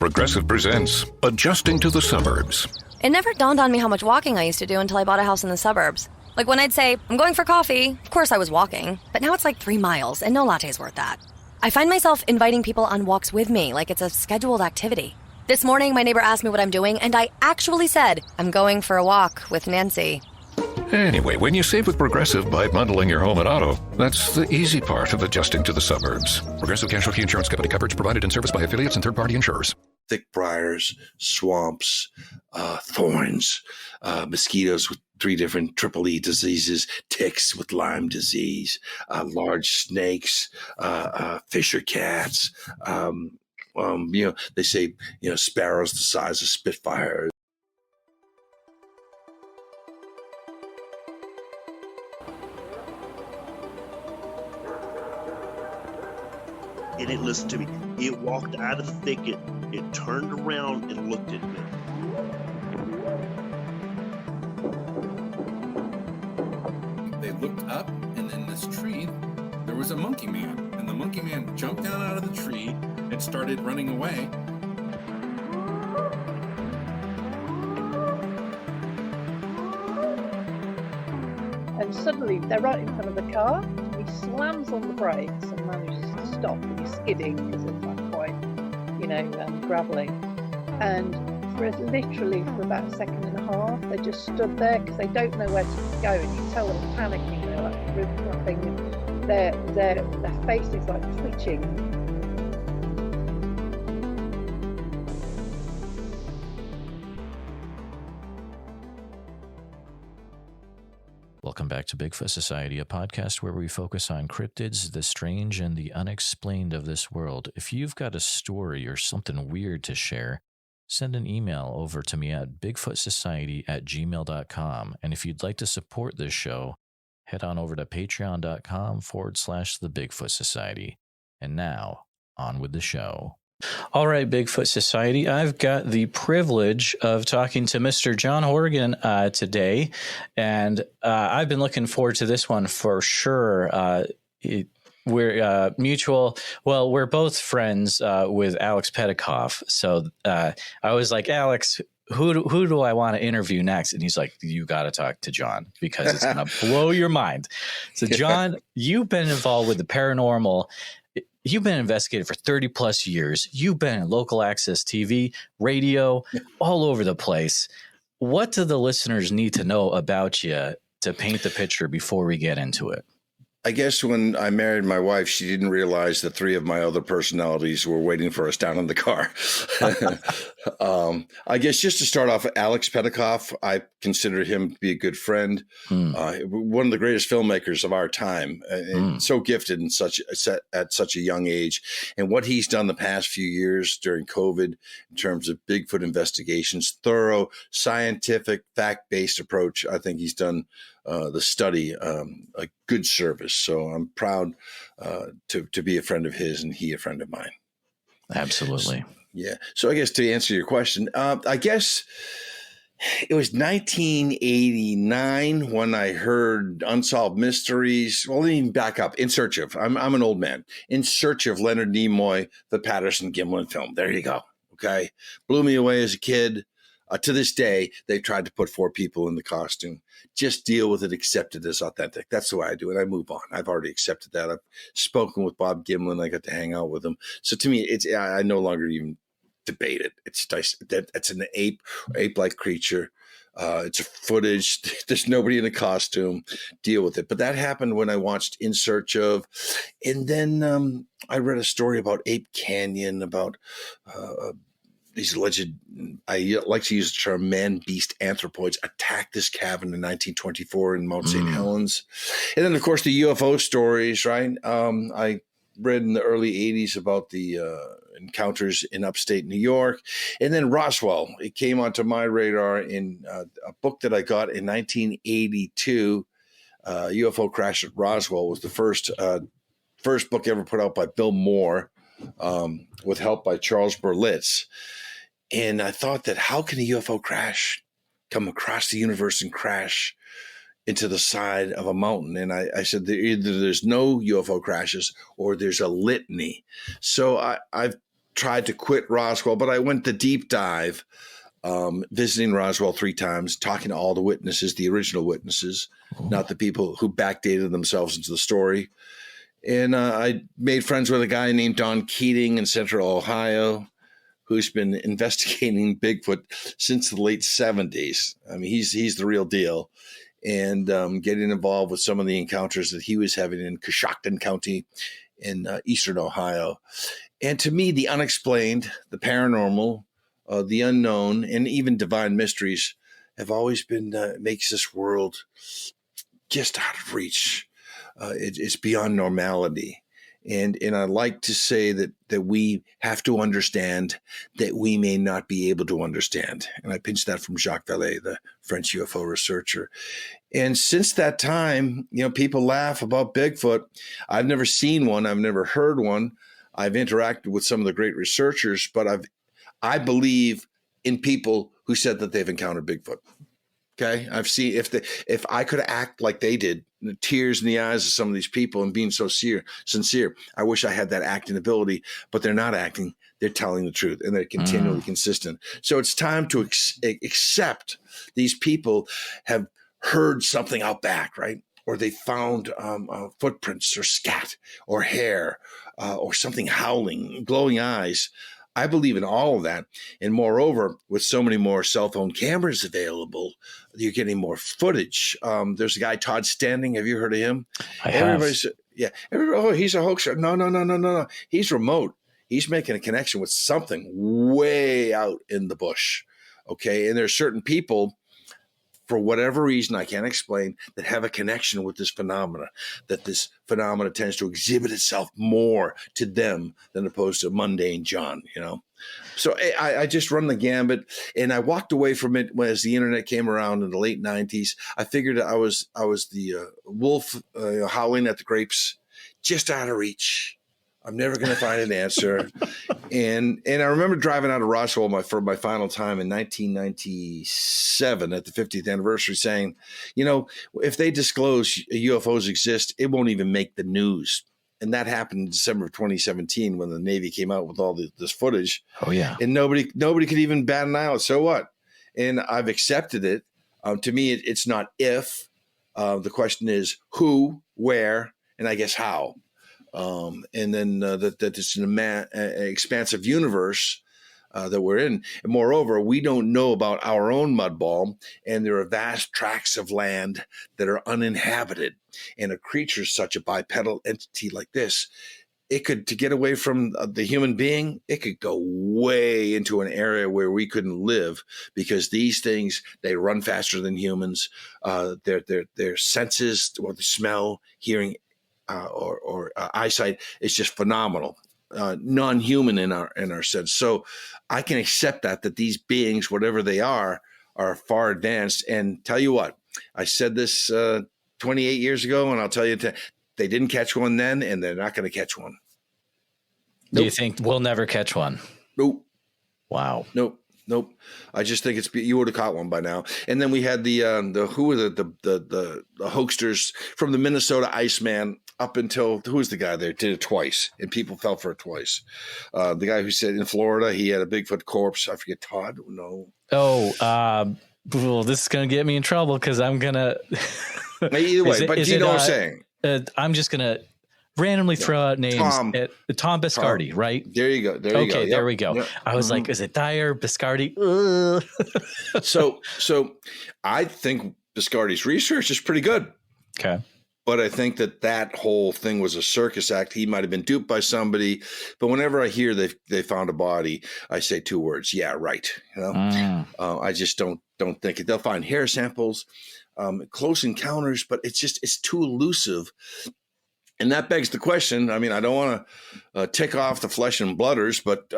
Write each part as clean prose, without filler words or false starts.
Progressive presents Adjusting to the Suburbs. It never dawned on me how much walking I used to do until I bought a house in the suburbs. Like when I'd say, I'm going for coffee, of course I was walking, but now it's like 3 miles and no latte's worth that. I find myself inviting people on walks with me like it's a scheduled activity. This morning, my neighbor asked me what I'm doing, and I actually said, I'm going for a walk with Nancy. Anyway, when you save with Progressive by bundling your home and auto, that's the easy part of adjusting to the suburbs. Progressive Casualty Insurance Company coverage provided and serviced by affiliates and third-party insurers. Thick briars, swamps, thorns, mosquitoes with 3 different triple E diseases, ticks with Lyme disease, large snakes, fisher cats. They say, sparrows the size of Spitfires. And it listened to me. It walked out of the thicket. It turned around and looked at me. They looked up, and in this tree, there was a monkey man. And the monkey man jumped down out of the tree and started running away. And suddenly, they're right in front of the car. He slams on the brakes and manages to stop, and he's skidding because it's like quite, gravelly. And for about a second and a half, they just stood there because they don't know where to go, and you tell them panicking. They're like really nothing, and their face is like twitching. Welcome back to Bigfoot Society, a podcast where we focus on cryptids, the strange, and the unexplained of this world. If you've got a story or something weird to share, send an email over to me at bigfootsociety@gmail.com. And if you'd like to support this show, head on over to patreon.com/the Bigfoot Society. And now, on with the show. All right, Bigfoot Society, I've got the privilege of talking to Mr. John Horgan today, and I've been looking forward to this one for sure. We're mutual. Well, we're both friends with Alex Petikoff, so I was like, Alex, who do I want to interview next? And he's like, you got to talk to John because it's going to blow your mind. So, John, you've been involved with the paranormal. You've been investigating for 30 plus years. You've been in local access TV, radio, all over the place. What do the listeners need to know about you to paint the picture before we get into it? I guess when I married my wife, she didn't realize that 3 of my other personalities were waiting for us down in the car. I guess just to start off, Alex Petikoff, I consider him to be a good friend. One of the greatest filmmakers of our time, and so gifted at such a young age. And what he's done the past few years during COVID in terms of Bigfoot investigations, thorough, scientific, fact-based approach, I think he's done the study a good service. So I'm proud to be a friend of his and he a friend of mine. Absolutely. Yeah. So I guess to answer your question, I guess it was 1989 when I heard Unsolved Mysteries. Well, let me back up. In Search of, I'm an old man. In Search of Leonard Nimoy, the Patterson-Gimlin film. There you go. Okay. Blew me away as a kid. To this day, they've tried to put 4 people in the costume. Just deal with it, accept it as authentic. That's the way I do it. I move on. I've already accepted that. I've spoken with Bob Gimlin. I got to hang out with him. So to me, I no longer even debate it. It's an ape-like creature. It's a footage. There's nobody in a costume. Deal with it. But that happened when I watched In Search of, and then I read a story about Ape Canyon, about these alleged, I like to use the term man-beast anthropoids, attacked this cabin in 1924 in Mount St. Helens. And then, of course, the UFO stories, right? I read in the early 80s about the encounters in upstate New York. And then Roswell, it came onto my radar in a book that I got in 1982. UFO Crash at Roswell was the first book ever put out by Bill Moore, with help by Charles Berlitz. And I thought that how can a UFO crash come across the universe and crash into the side of a mountain? And I said either there's no UFO crashes or there's a litany. So I've tried to quit Roswell, but I went the deep dive, visiting Roswell 3 times, talking to all the witnesses, the original witnesses, not the people who backdated themselves into the story. And I made friends with a guy named Don Keating in Central Ohio, who's been investigating Bigfoot since the late 70s. I mean, he's the real deal. And getting involved with some of the encounters that he was having in Coshocton County in eastern Ohio. And to me, the unexplained, the paranormal, the unknown, and even divine mysteries have always been makes this world just out of reach. It's beyond normality. And I like to say that we have to understand that we may not be able to understand. And I pinched that from Jacques Vallée, the French UFO researcher. And since that time, people laugh about Bigfoot. I've never seen one. I've never heard one. I've interacted with some of the great researchers, but I believe in people who said that they've encountered Bigfoot. Okay, I've seen if I could act like they did, the tears in the eyes of some of these people and being so sincere. I wish I had that acting ability, but they're not acting. They're telling the truth, and they're continually consistent. So it's time to accept these people have heard something out back, right? Or they found footprints or scat or hair or something howling, glowing eyes. I believe in all of that. And moreover, with so many more cell phone cameras available, you're getting more footage. There's a guy, Todd Standing. Have you heard of him? Everybody's he's a hoaxer. No. He's remote. He's making a connection with something way out in the bush. Okay. And there's certain people, for whatever reason I can't explain, that have a connection with this phenomena, that this phenomena tends to exhibit itself more to them than opposed to mundane John, So I just run the gambit, and I walked away from it as the internet came around in the late 90s. I figured I was the wolf howling at the grapes, just out of reach. I'm never going to find an answer. And I remember driving out of Roswell for my final time in 1997 at the 50th anniversary saying, if they disclose UFOs exist, it won't even make the news. And that happened in December of 2017 when the Navy came out with all this footage. Oh, yeah. And nobody could even bat an eye. So what? And I've accepted it. To me, it's not if. The question is who, where, and I guess how. And then that it's an expansive universe that we're in. And moreover, we don't know about our own mud ball, and there are vast tracts of land that are uninhabited. And a creature such a bipedal entity like this, it could, to get away from the human being, it could go way into an area where we couldn't live, because these things, they run faster than humans. Their senses, or the smell, hearing, or eyesight is just phenomenal, non-human in our sense. So I can accept that these beings, whatever they are far advanced. And tell you what, I said this 28 years ago, and I'll tell you, they didn't catch one then, and they're not going to catch one. Do you think we'll never catch one? Nope. Wow. Nope. I just think you would have caught one by now. And then we had the hoaxers from the Minnesota Iceman up until, who was the guy there? Did it twice, and people fell for it twice. The guy who said in Florida he had a Bigfoot corpse. I forget, Todd. No. Oh, well, this is gonna get me in trouble because I'm gonna. Either way, but you know what I'm saying. I'm just gonna randomly throw out names. Tom Biscardi, right? There you go. Okay, there we go. Yep. I was like, is it Dyer, Biscardi? So I think Biscardi's research is pretty good. Okay. But I think that whole thing was a circus act. He might have been duped by somebody. But whenever I hear they found a body, I say 2 words. Yeah, right. I just don't think it. They'll find hair samples, close encounters, but it's too elusive. And that begs the question. I mean, I don't want to tick off the flesh and blooders, but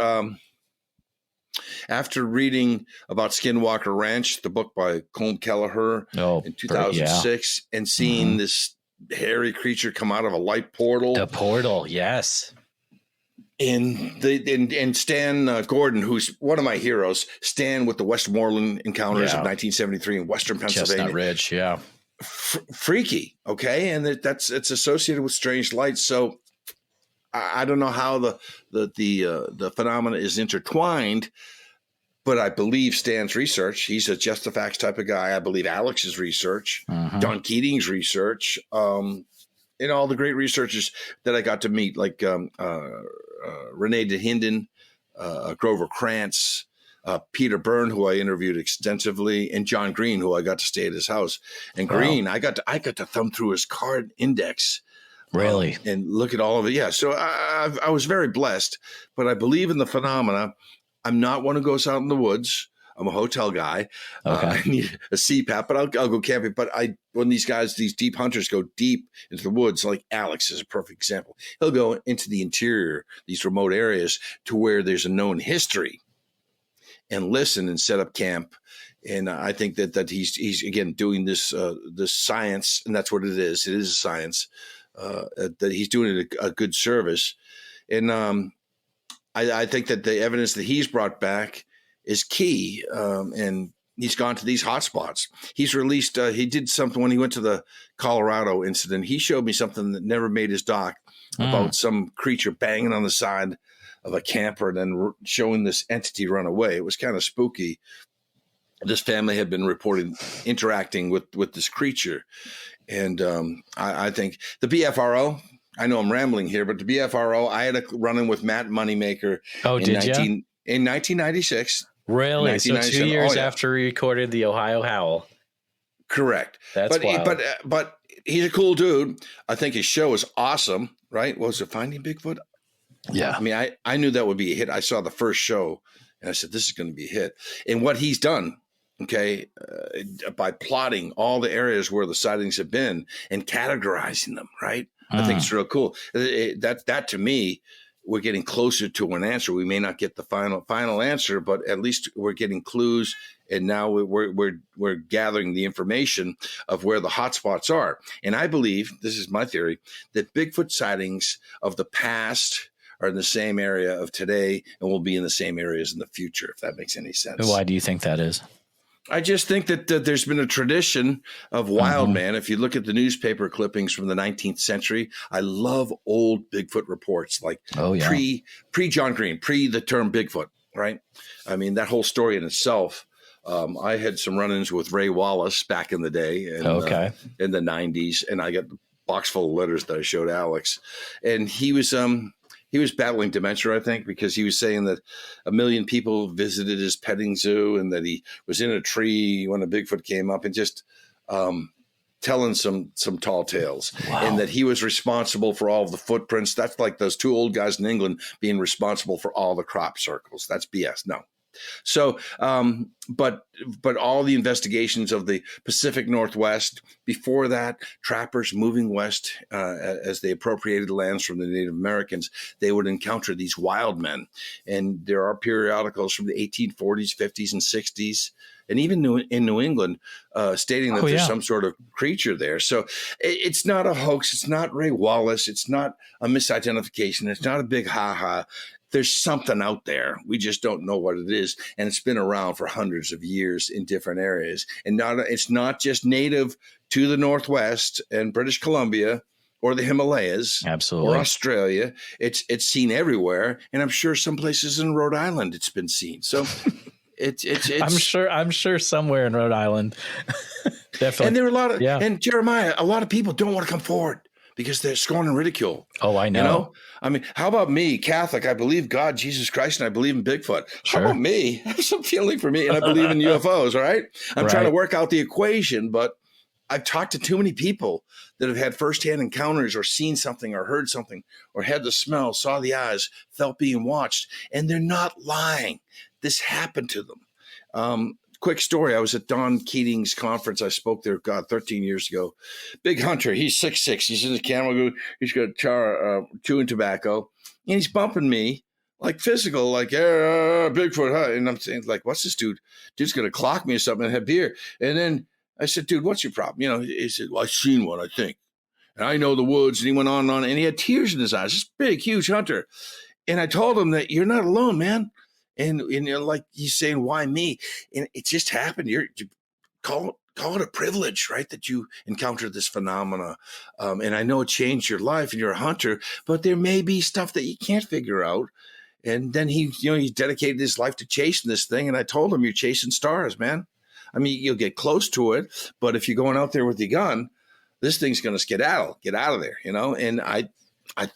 after reading about Skinwalker Ranch, the book by Colm Kelleher in 2006, and seeing this hairy creature come out of a light portal. The portal, yes. And Stan Gordon, who's one of my heroes, Stan with the Westmoreland encounters of 1973 in Western Pennsylvania. Chestnut Ridge, yeah. Freaky, okay? And it's associated with strange lights. So I don't know how the phenomena is intertwined, but I believe Stan's research. He's a just the facts type of guy. I believe Alex's research, Don Keating's research, and all the great researchers that I got to meet, like Renee DeHinden, Grover Krantz, Peter Byrne, who I interviewed extensively, and John Green, who I got to stay at his house. And Green, I got to thumb through his card index. Really? And look at all of it. Yeah. So I was very blessed, but I believe in the phenomena. I'm not one who goes out in the woods. I'm a hotel guy. Okay. I need a CPAP, but I'll go camping. But when these deep hunters go deep into the woods, like Alex is a perfect example. He'll go into the interior, these remote areas to where there's a known history and listen and set up camp. And I think that he's again doing this science, and that's what it is. It is a science. That he's doing it a good service. And I think that the evidence that he's brought back is key. And he's gone to these hotspots. He's released, he did something when he went to the Colorado incident. He showed me something that never made his doc about some creature banging on the side of a camper and then showing this entity run away. It was kind of spooky. This family had been reporting interacting with this creature. And I think the BFRO, I know I'm rambling here, but the BFRO, I had a run-in with Matt Moneymaker in 1996. Really? So 2 years after we recorded the Ohio Howl. Correct. That's wild. But he's a cool dude. I think his show is awesome, right? What was it, Finding Bigfoot? Yeah. I mean, I knew that would be a hit. I saw the first show, and I said, this is going to be a hit. And what he's done, by plotting all the areas where the sightings have been and categorizing them, right? I think it's real cool. That to me, we're getting closer to an answer. We may not get the final answer, but at least we're getting clues. And now we're gathering the information of where the hotspots are. And I believe, this is my theory, that Bigfoot sightings of the past are in the same area of today and will be in the same areas in the future, if that makes any sense. Why do you think that is? I just think that there's been a tradition of wild man. If you look at the newspaper clippings from the 19th century, I love old Bigfoot reports, like pre John Green, pre the term Bigfoot, right? I mean, that whole story in itself. I had some run-ins with Ray Wallace back in the day, and in the 90s, and I got a box full of letters that I showed Alex, and he was battling dementia, I think, because he was saying that 1 million people visited his petting zoo and that he was in a tree when a Bigfoot came up, and just telling some tall tales. Wow. And that he was responsible for all of the footprints. That's like those two old guys in England being responsible for all the crop circles. That's BS. No. So, but all the investigations of the Pacific Northwest, before that, trappers moving west as they appropriated lands from the Native Americans, they would encounter these wild men. And there are periodicals from the 1840s, 50s, and 60s, and even in New England, stating that there's some sort of creature there. So it's not a hoax. It's not Ray Wallace. It's not a misidentification. It's not a big ha-ha. There's something out there. We just don't know what it is. And it's been around for hundreds of years in different areas. And it's not just native to the Northwest and British Columbia or the Himalayas. Absolutely. Or Australia. It's seen everywhere. And I'm sure some places in Rhode Island it's been seen. So it's I'm sure somewhere in Rhode Island. Definitely. And there are a lot of and Jeremiah, a lot of people don't want to come forward because they're scorn and ridicule. Oh, I know. You know? I mean, how about me, Catholic? I believe God, Jesus Christ, and I believe in Bigfoot. Sure. How about me? Have some feeling for me, and I believe in UFOs, all right? I'm trying to work out the equation, but I've talked to too many people that have had firsthand encounters or seen something or heard something or had the smell, saw the eyes, felt being watched, and they're not lying. This happened to them. Quick story. I was at Don Keating's conference. I spoke there, 13 years ago. Big hunter. He's 6'6". He's in the camel. He's got chewing tobacco. And he's bumping me like physical, like, Bigfoot. Huh? And I'm saying, like, what's this dude? Dude's going to clock me or something and have beer. And then I said, dude, what's your problem? You know, he said, well, I've seen one, I think. And I know the woods. And he went on and on. And he had tears in his eyes. This big, huge hunter. And I told him that you're not alone, man. And you know, like he's saying, why me? And it just happened. You call call it a privilege, right? That you encountered this phenomena. And I know it changed your life and you're a hunter, but there may be stuff that you can't figure out. And then he dedicated his life to chasing this thing. And I told him, you're chasing stars, man. I mean, you'll get close to it, but if you're going out there with your gun, this thing's going to skedaddle, get out of there, And I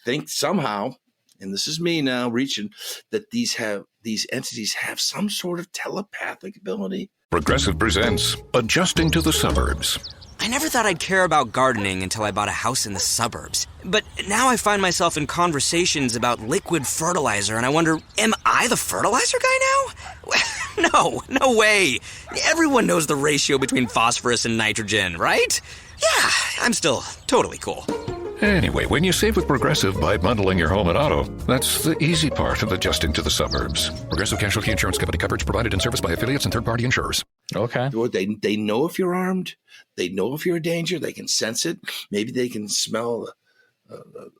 think somehow, and this is me now reaching, that these entities have some sort of telepathic ability. Progressive presents Adjusting to the Suburbs. I never thought I'd care about gardening until I bought a house in the suburbs. But now I find myself in conversations about liquid fertilizer, and I wonder, am I the fertilizer guy now? No way. Everyone knows the ratio between phosphorus and nitrogen, right? Yeah, I'm still totally cool. Anyway, when you save with Progressive by bundling your home and auto, that's the easy part of adjusting to the suburbs. Progressive Casualty Insurance Company coverage provided in service by affiliates and third-party insurers. Okay. They know if you're armed. They know if you're a danger. They can sense it. Maybe they can smell the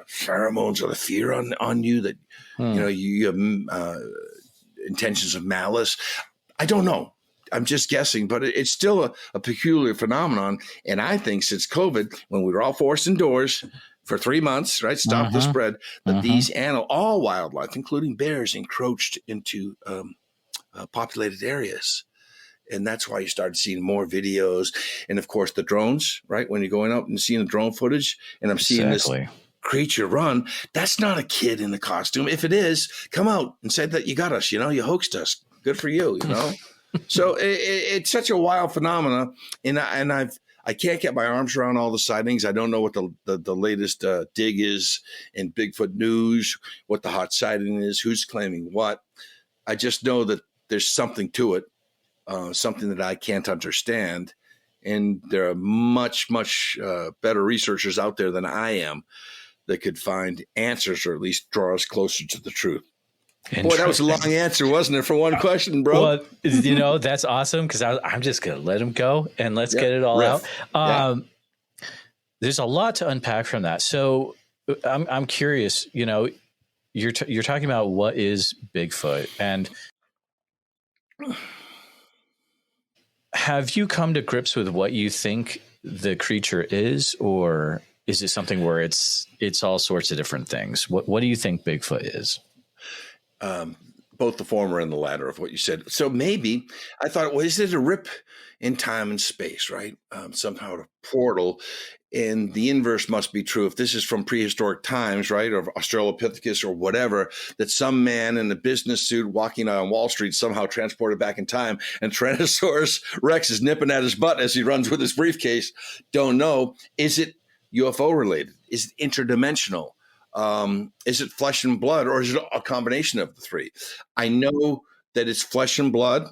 pheromones or the fear on you that, you have intentions of malice. I don't know. I'm just guessing, but it's still a peculiar phenomenon. And I think since COVID, when we were all forced indoors for 3 months, right, stop the spread, that these all wildlife, including bears, encroached into populated areas. And that's why you started seeing more videos. And of course, the drones, right? When you're going out and seeing the drone footage, and I'm seeing this creature run, that's not a kid in a costume. If it is, come out and say that you got us, you hoaxed us. Good for you, So it's such a wild phenomena, and I can't get my arms around all the sightings. I don't know what the latest dig is in Bigfoot news, what the hot sighting is, who's claiming what. I just know that there's something to it, something that I can't understand, and there are much, much better researchers out there than I am that could find answers or at least draw us closer to the truth. Boy, that was a long answer, wasn't it, for one question, bro? Well, that's awesome because I'm just going to let him go and let's get it all out. There's a lot to unpack from that. So I'm curious, you're talking about what is Bigfoot, and have you come to grips with what you think the creature is, or is it something where it's all sorts of different things? What do you think Bigfoot is? Both the former and the latter of what you said. So maybe I thought, well, is it a rip in time and space, right? Somehow a portal, and the inverse must be true. If this is from prehistoric times, right, or Australopithecus or whatever, that some man in a business suit walking on Wall Street somehow transported back in time, and Tyrannosaurus Rex is nipping at his butt as he runs with his briefcase. Don't know. Is it UFO related? Is it interdimensional? Is it flesh and blood, or is it a combination of the three? I know that it's flesh and blood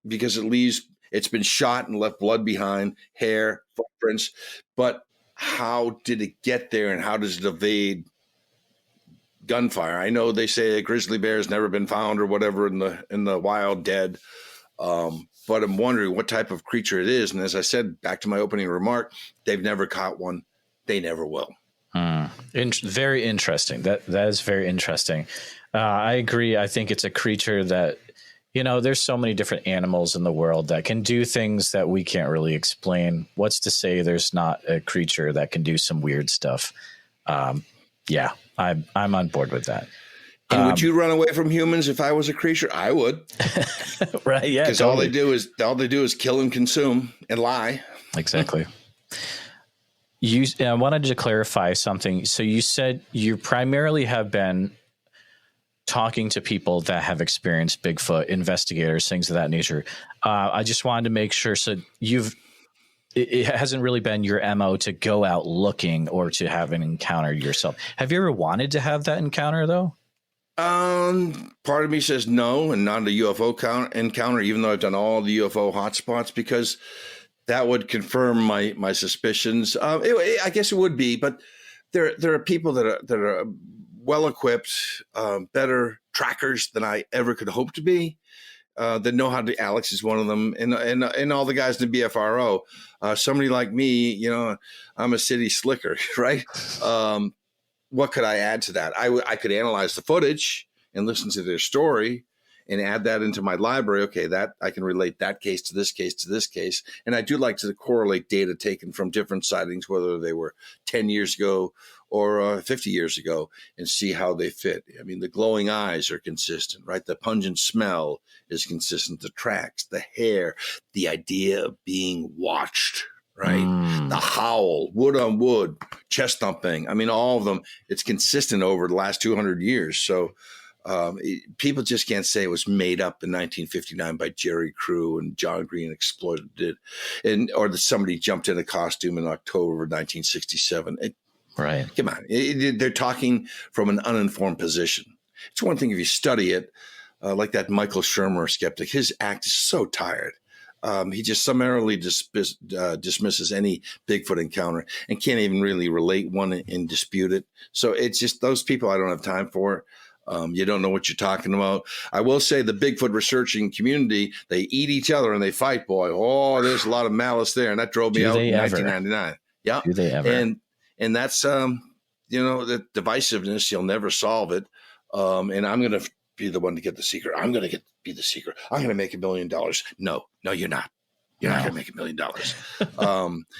because it's been shot and left blood behind, hair, footprints. But how did it get there, and how does it evade gunfire? I know they say a grizzly bear has never been found or whatever in the wild, dead. But I'm wondering what type of creature it is. And as I said, back to my opening remark, they've never caught one. They never will. Very interesting. That is very interesting. I agree. I think it's a creature that, there's so many different animals in the world that can do things that we can't really explain. What's to say there's not a creature that can do some weird stuff? I'm on board with that. And would you run away from humans if I was a creature? I would. Right. Yeah. Because all they do is kill and consume and lie. Exactly. I wanted to clarify something. So you said you primarily have been talking to people that have experienced Bigfoot, investigators, things of that nature. I just wanted to make sure. So it hasn't really been your MO to go out looking or to have an encounter yourself. Have you ever wanted to have that encounter though? Part of me says no, and not a UFO encounter, even though I've done all the UFO hotspots, because that would confirm my suspicions. I guess it would be, but there are people that are well equipped, better trackers than I ever could hope to be. That know how to. Alex is one of them, and all the guys in the BFRO. Somebody like me, I'm a city slicker, right? What could I add to that? I could analyze the footage and listen to their story and add that into my library. Okay, that I can relate that case to this case to this case. And I do like to correlate data taken from different sightings, whether they were 10 years ago or 50 years ago, and see how they fit. I mean, the glowing eyes are consistent, right? The pungent smell is consistent. The tracks, the hair, the idea of being watched, right? The howl, wood on wood, chest thumping. I mean, all of them, it's consistent over the last 200 years. So people just can't say it was made up in 1959 by Jerry Crew and John Green exploited it, or that somebody jumped in a costume in October of 1967. Right. Come on. They're talking from an uninformed position. It's one thing if you study it, like that Michael Shermer skeptic. His act is so tired. He just summarily dismisses any Bigfoot encounter and can't even really relate one and dispute it. So it's just those people I don't have time for. You don't know what you're talking about. I will say the Bigfoot researching community, they eat each other and they fight, boy. Oh, there's a lot of malice there. And that drove me out in 1999. Yeah. Do they ever? And that's, the divisiveness, you'll never solve it. And I'm going to be the one to get the secret. I'm going to be the secret. I'm going to make $1 million. No, you're not. You're not going to make $1 million.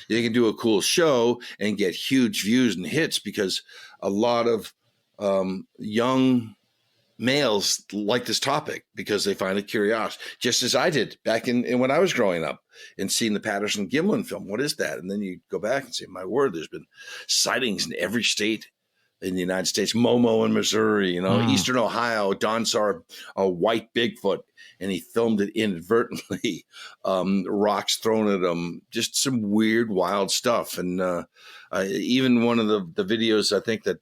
You can do a cool show and get huge views and hits because a lot of young males like this topic because they find it curious, just as I did back in when I was growing up and seeing the Patterson-Gimlin film. What is that? And then you go back and say, my word, there's been sightings in every state in the United States. Momo in Missouri, Eastern Ohio, Don saw a white Bigfoot and he filmed it inadvertently. Rocks thrown at him, just some weird, wild stuff. And even one of the videos I think that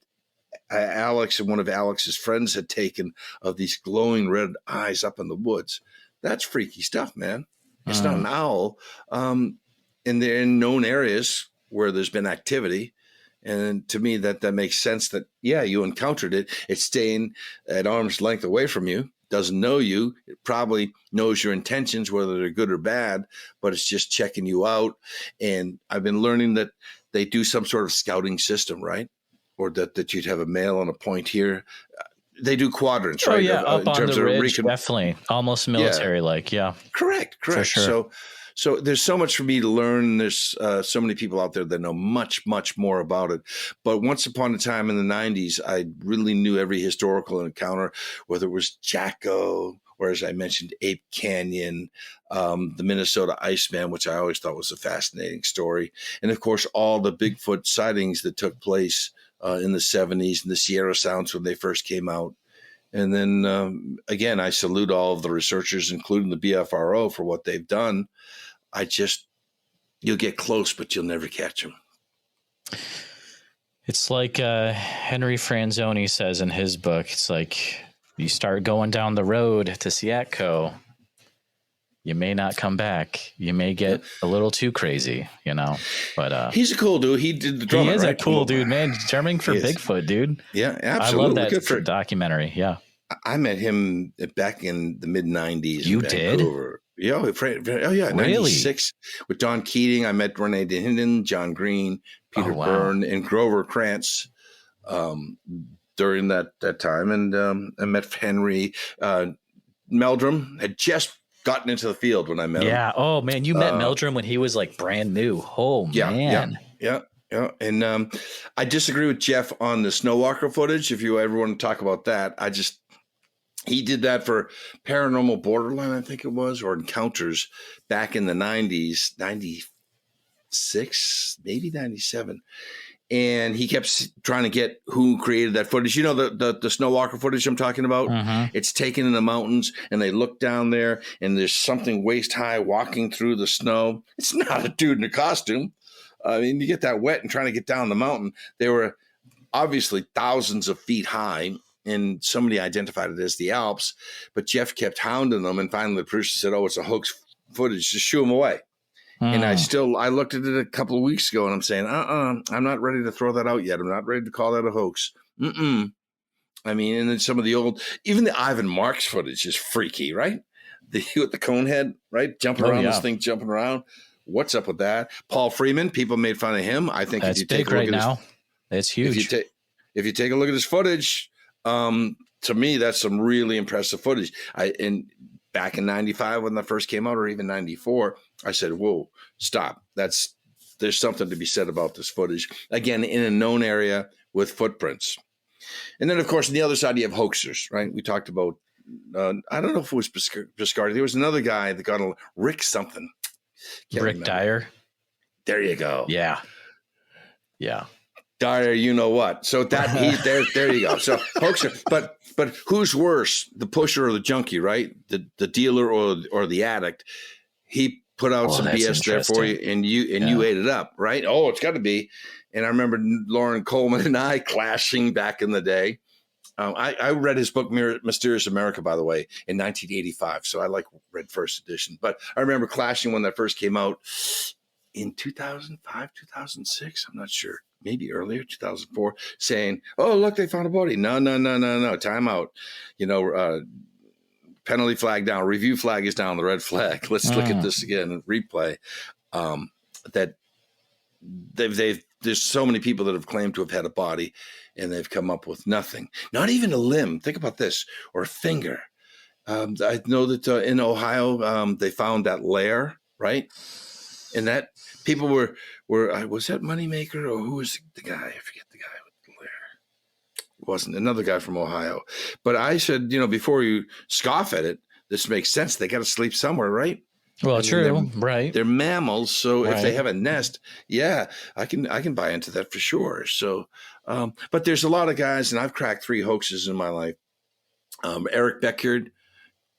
Alex and one of Alex's friends had taken of these glowing red eyes up in the woods. That's freaky stuff, man. It's not an owl. And they're in known areas where there's been activity. And to me, that makes sense that, yeah, you encountered it. It's staying at arm's length away from you, doesn't know you. It probably knows your intentions, whether they're good or bad, but it's just checking you out. And I've been learning that they do some sort of scouting system, right? Or that you'd have a male on a point here. They do quadrants, right? Oh, yeah, up on the ridge, definitely. Almost military-like, yeah. Correct. For sure. So there's so much for me to learn. There's so many people out there that know much, much more about it. But once upon a time in the 90s, I really knew every historical encounter, whether it was Jacko, or as I mentioned, Ape Canyon, the Minnesota Iceman, which I always thought was a fascinating story. And, of course, all the Bigfoot sightings that took place in the 70s and the Sierra Sounds when they first came out. And then, again, I salute all of the researchers, including the BFRO, for what they've done. You'll get close, but you'll never catch them. It's like Henry Franzoni says in his book, it's like you start going down the road to Seatco, you may not come back. You may get a little too crazy, but he's a cool dude. He did the drummer. He is a cool dude, man. Determining for Bigfoot, dude. Yeah, absolutely. I love that documentary. Yeah. I met him back in the mid 90s. You did? Yeah. Really? 96 with Don Keating. I met Renee DeHinden, John Green, Peter Byrne, and Grover Krantz during that time. And I met Henry. Meldrum had just gotten into the field when I met him. Yeah. Oh, man. You met Meldrum when he was like brand new. Oh, man. Yeah. And I disagree with Jeff on the Snowwalker footage. If you ever want to talk about that, he did that for Paranormal Borderline, I think it was, or Encounters back in the 90s, 96, maybe 97. And he kept trying to get who created that footage. You know, the Snowwalker footage I'm talking about? Mm-hmm. It's taken in the mountains, and they look down there, and there's something waist high walking through the snow. It's not a dude in a costume. I mean, you get that wet and trying to get down the mountain. They were obviously thousands of feet high, and somebody identified it as the Alps. But Jeff kept hounding them, and finally the producer said, "Oh, it's a hoax footage. Just shoo them away." And I looked at it a couple of weeks ago, and I'm saying, I'm not ready to throw that out yet. I'm not ready to call that a hoax. I mean, and then some of the even the Ivan Marks footage is freaky, right? With the cone head, right? Jumping around this thing, jumping around. What's up with that? Paul Freeman, people made fun of him. I think that's big right now. It's huge. If you take a look at his footage, to me, that's some really impressive footage. Back in 95 when that first came out, or even 94, I said, whoa, stop. There's something to be said about this footage. Again, in a known area with footprints. And then, of course, on the other side, you have hoaxers, right? We talked about, I don't know if it was Biscardi. There was another guy that got a Rick something. Rick Dyer. There you go. Yeah. Dyer, you know what? So there you go. So hoaxer, but who's worse, the pusher or the junkie, right? The dealer or the addict. He put out some BS there for you, and you ate it up, right? Oh, it's got to be. And I remember Lauren Coleman and I clashing back in the day. I read his book Mysterious America, by the way, in 1985. So I read first edition. But I remember clashing when that first came out in 2005, 2006. I'm not sure. Maybe earlier, 2004, saying, oh, look, they found a body. No. Time out. Penalty flag down. Review flag is down. The red flag. Let's look at this again and replay. That there's so many people that have claimed to have had a body, and they've come up with nothing. Not even a limb. Think about this, or a finger. I know that in Ohio, they found that lair, right? And that people were was that Moneymaker, or who was the guy? I forget the guy with the lair. It wasn't another guy from Ohio. But I said, before you scoff at it, this makes sense. They got to sleep somewhere, right? Well, true, right? They're mammals, so right. If they have a nest, yeah, I can buy into that for sure. So, but there's a lot of guys, and I've cracked 3 hoaxes in my life. Eric Beckard,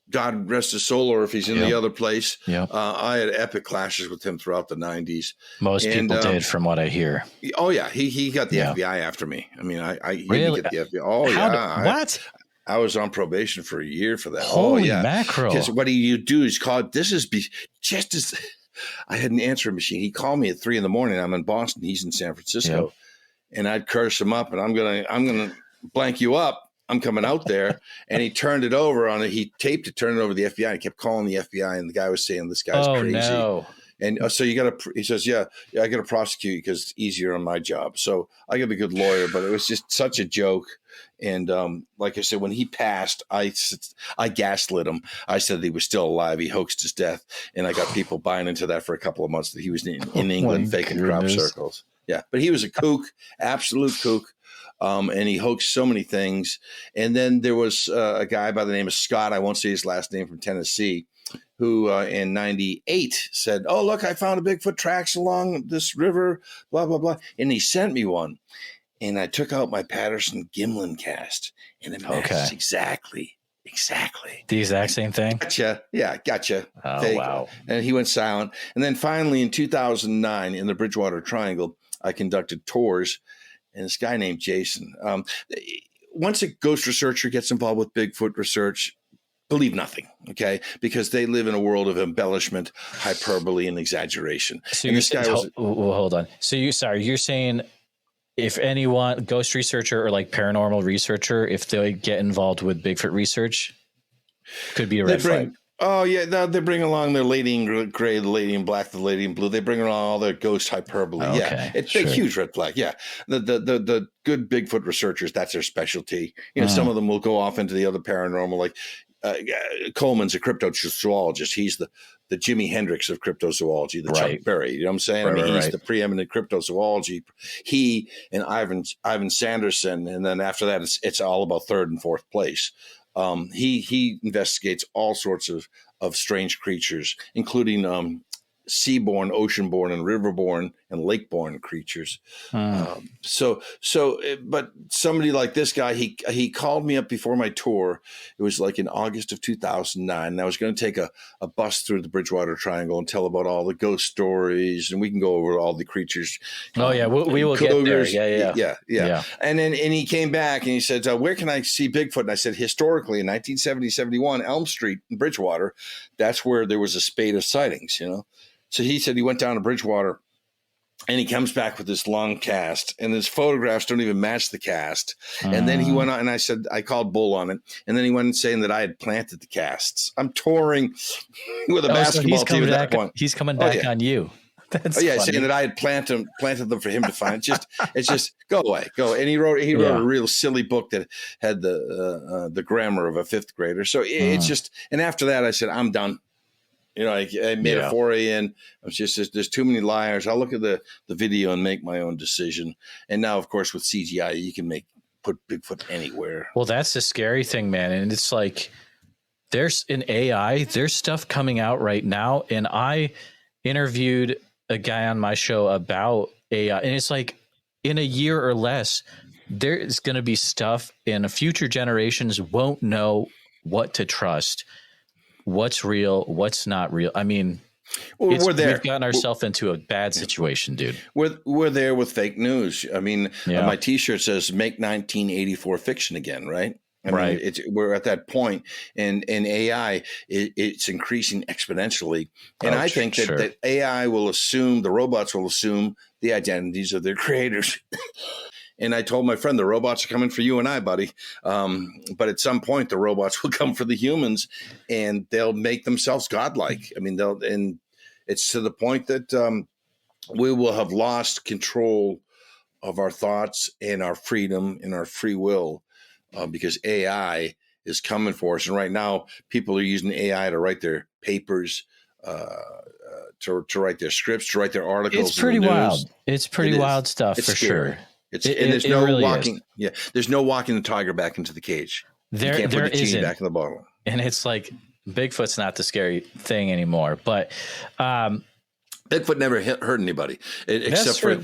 God rest his soul, or if he's in the other place. Yeah, I had epic clashes with him throughout the 90s. Most people did, from what I hear. Oh yeah, he got the FBI after me. I mean, I really get the FBI. Oh what? I was on probation for a year for that. Holy mackerel! Because what you do is call it. This is just as I had an answering machine. He called me at 3 a.m. I'm in Boston. He's in San Francisco, and I'd curse him up, and I'm gonna blank you up. I'm coming out there, and he turned it over he taped it, turned it over to the FBI. And he kept calling the FBI, and the guy was saying, this guy's crazy. No. And so he says, yeah, I got to prosecute you because it's easier on my job. So I got to be a good lawyer, but it was just such a joke. And like I said, when he passed, I gaslit him. I said that he was still alive. He hoaxed his death. And I got people buying into that for a couple of months, that he was in England faking crop circles. Yeah, but he was a kook, absolute kook. And he hoaxed so many things. And then there was a guy by the name of Scott, I won't say his last name, from Tennessee, who in 98 said, oh, look, I found a Bigfoot tracks along this river, blah, blah, blah. And he sent me one. And I took out my Patterson Gimlin cast, and it matched exactly. The exact same thing? Gotcha. Yeah, gotcha. Oh, Fake. wow. And he went silent. And then finally in 2009 in the Bridgewater Triangle, I conducted tours. And this guy named Jason. Once a ghost researcher gets involved with Bigfoot research, believe nothing, okay? Because they live in a world of embellishment, hyperbole, and exaggeration. So and hold on. So you're saying if anyone, ghost researcher or like paranormal researcher, if they get involved with Bigfoot research, could be a red flag. Oh, yeah. They bring along their lady in gray, the lady in black, the lady in blue. They bring along all their ghost hyperbole. Okay, yeah. It's a huge red flag. Yeah. The good Bigfoot researchers, that's their specialty. Some of them will go off into the other paranormal, like Coleman's a cryptozoologist. He's the Jimi Hendrix of cryptozoology, the Chuck Berry. You know what I'm saying? He's the preeminent cryptozoology. He and Ivan Sanderson. And then after that, it's all about 3rd and 4th place. He investigates all sorts of strange creatures, including seaborne, oceanborne, and riverborne and lakeborne creatures. But somebody like this guy, he called me up before my tour. It was like in August of 2009. And I was going to take a bus through the Bridgewater Triangle and tell about all the ghost stories, and we can go over all the creatures. Oh yeah, we will cougars. Get there. Yeah. And he came back and he said, "Where can I see Bigfoot?" And I said, historically, in 1970-71, Elm Street in Bridgewater, that's where there was a spate of sightings. So he said he went down to Bridgewater, and he comes back with this long cast, and his photographs don't even match the cast. And then he went on, and I said, I called bull on it. And then he went saying that I had planted the casts. I'm touring with a basketball team at that point. He's coming back on you. That's yeah, funny. saying that I had planted them for him to find. It's just go away, go. And he wrote a real silly book that had the grammar of a fifth grader. So it's just. And after that, I said, I'm done. You know, I made a foray in. I was just there's too many liars. I'll look at the video and make my own decision. And now, of course, with CGI, you can put Bigfoot anywhere. Well, that's the scary thing, man. And it's like there's an AI. There's stuff coming out right now, and I interviewed a guy on my show about AI, and it's like in a year or less, there is going to be stuff, and future generations won't know what to trust. What's real, what's not real. I mean, we're there. We've gotten ourselves into a bad situation, dude. We're there with fake news. I mean, my T-shirt says "Make 1984 fiction again," right? I mean, we're at that point, and AI it's increasing exponentially. And I think that AI will assume, the robots will assume the identities of their creators. And I told my friend, the robots are coming for you and I, buddy. But at some point, the robots will come for the humans, and they'll make themselves godlike. I mean, and it's to the point that we will have lost control of our thoughts and our freedom and our free will because AI is coming for us. And right now, people are using AI to write their papers, to write their scripts, to write their articles. It's pretty wild. It's pretty wild stuff for sure. There's no really walking. Yeah, there's no walking the tiger back into the cage. You can't put the genie back in the bottle. And it's like Bigfoot's not the scary thing anymore. But Bigfoot never hurt anybody, except for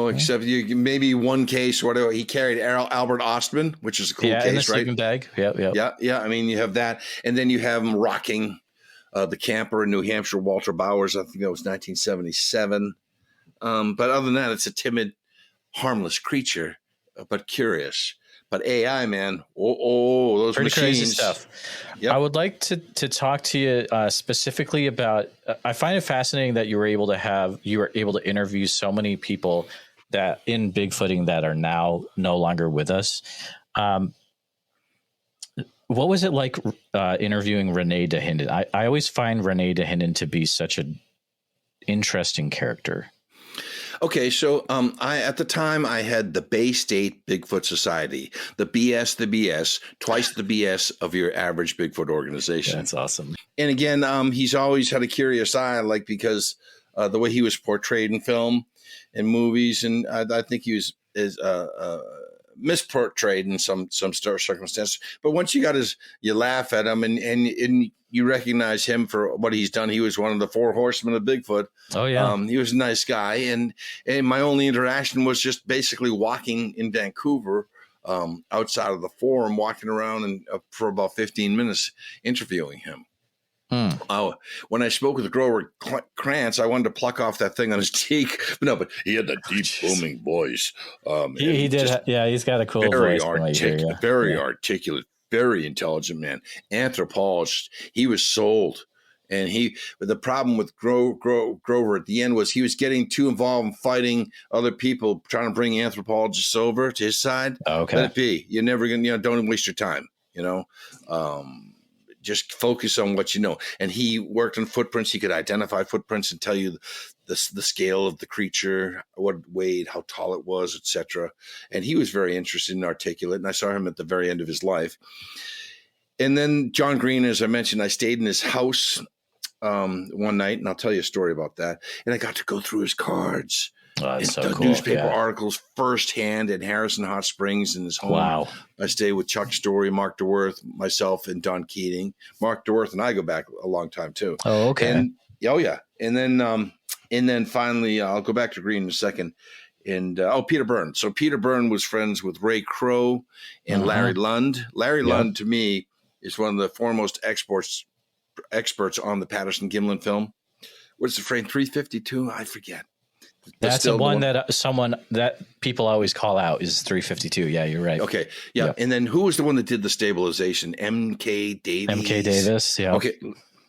except maybe one case. Whatever, he carried Albert Ostman, which is a cool case, in the right? sleeping bag. Yeah. I mean, you have that, and then you have him rocking the camper in New Hampshire. Walter Bowers, I think that was 1977. But other than that, it's a timid, harmless creature, but curious. But AI, man, those pretty machines. Crazy stuff. Yep. I would like to talk to you specifically about. I find it fascinating that you were able to interview so many people that in Bigfooting that are now no longer with us. What was it like interviewing Renee Dahinden? I always find Renee Dahinden to be such an interesting character. Okay, so at the time I had the Bay State Bigfoot Society, the BS, twice the BS of your average Bigfoot organization. That's awesome. And again, he's always had a curious eye, like because the way he was portrayed in film and movies, and I think he was misportrayed in some circumstances. But once you laugh at him and you recognize him for what he's done. He was one of the four horsemen of Bigfoot. Oh yeah. He was a nice guy. And my only interaction was just basically walking in Vancouver, outside of the forum, walking around and for about 15 minutes interviewing him. When I spoke with Grover Krantz, I wanted to pluck off that thing on his cheek. But he had that deep, booming voice. He did. He's got a cool voice. Very articulate, very intelligent man. Anthropologist. He was sold. And but the problem with Grover at the end was he was getting too involved in fighting other people, trying to bring anthropologists over to his side. Okay. Let it be. You're never going to, don't waste your time, just focus on what you know. And he worked on footprints. He could identify footprints and tell you the scale of the creature, what it weighed, how tall it was, etc. And he was very interested and articulate. And I saw him at the very end of his life. And then John Green, as I mentioned, I stayed in his house one night, and I'll tell you a story about that. And I got to go through his cards. Oh, that's so cool. Newspaper articles firsthand at Harrison Hot Springs in his home. Wow. I stayed with Chuck Story, Mark DeWorth, myself, and Don Keating. Mark DeWorth and I go back a long time too. Oh, okay. And then finally, I'll go back to Green in a second. And Peter Byrne. So Peter Byrne was friends with Ray Crow and Larry Lund. Larry Lund, to me, is one of the foremost experts on the Patterson-Gimlin film. What's the frame? 352? I forget. That's the one that people always call out is 352. Yeah, you're right. Okay. Yeah. And then who was the one that did the stabilization? M.K. Davies. M.K. Davis. Yeah. Okay.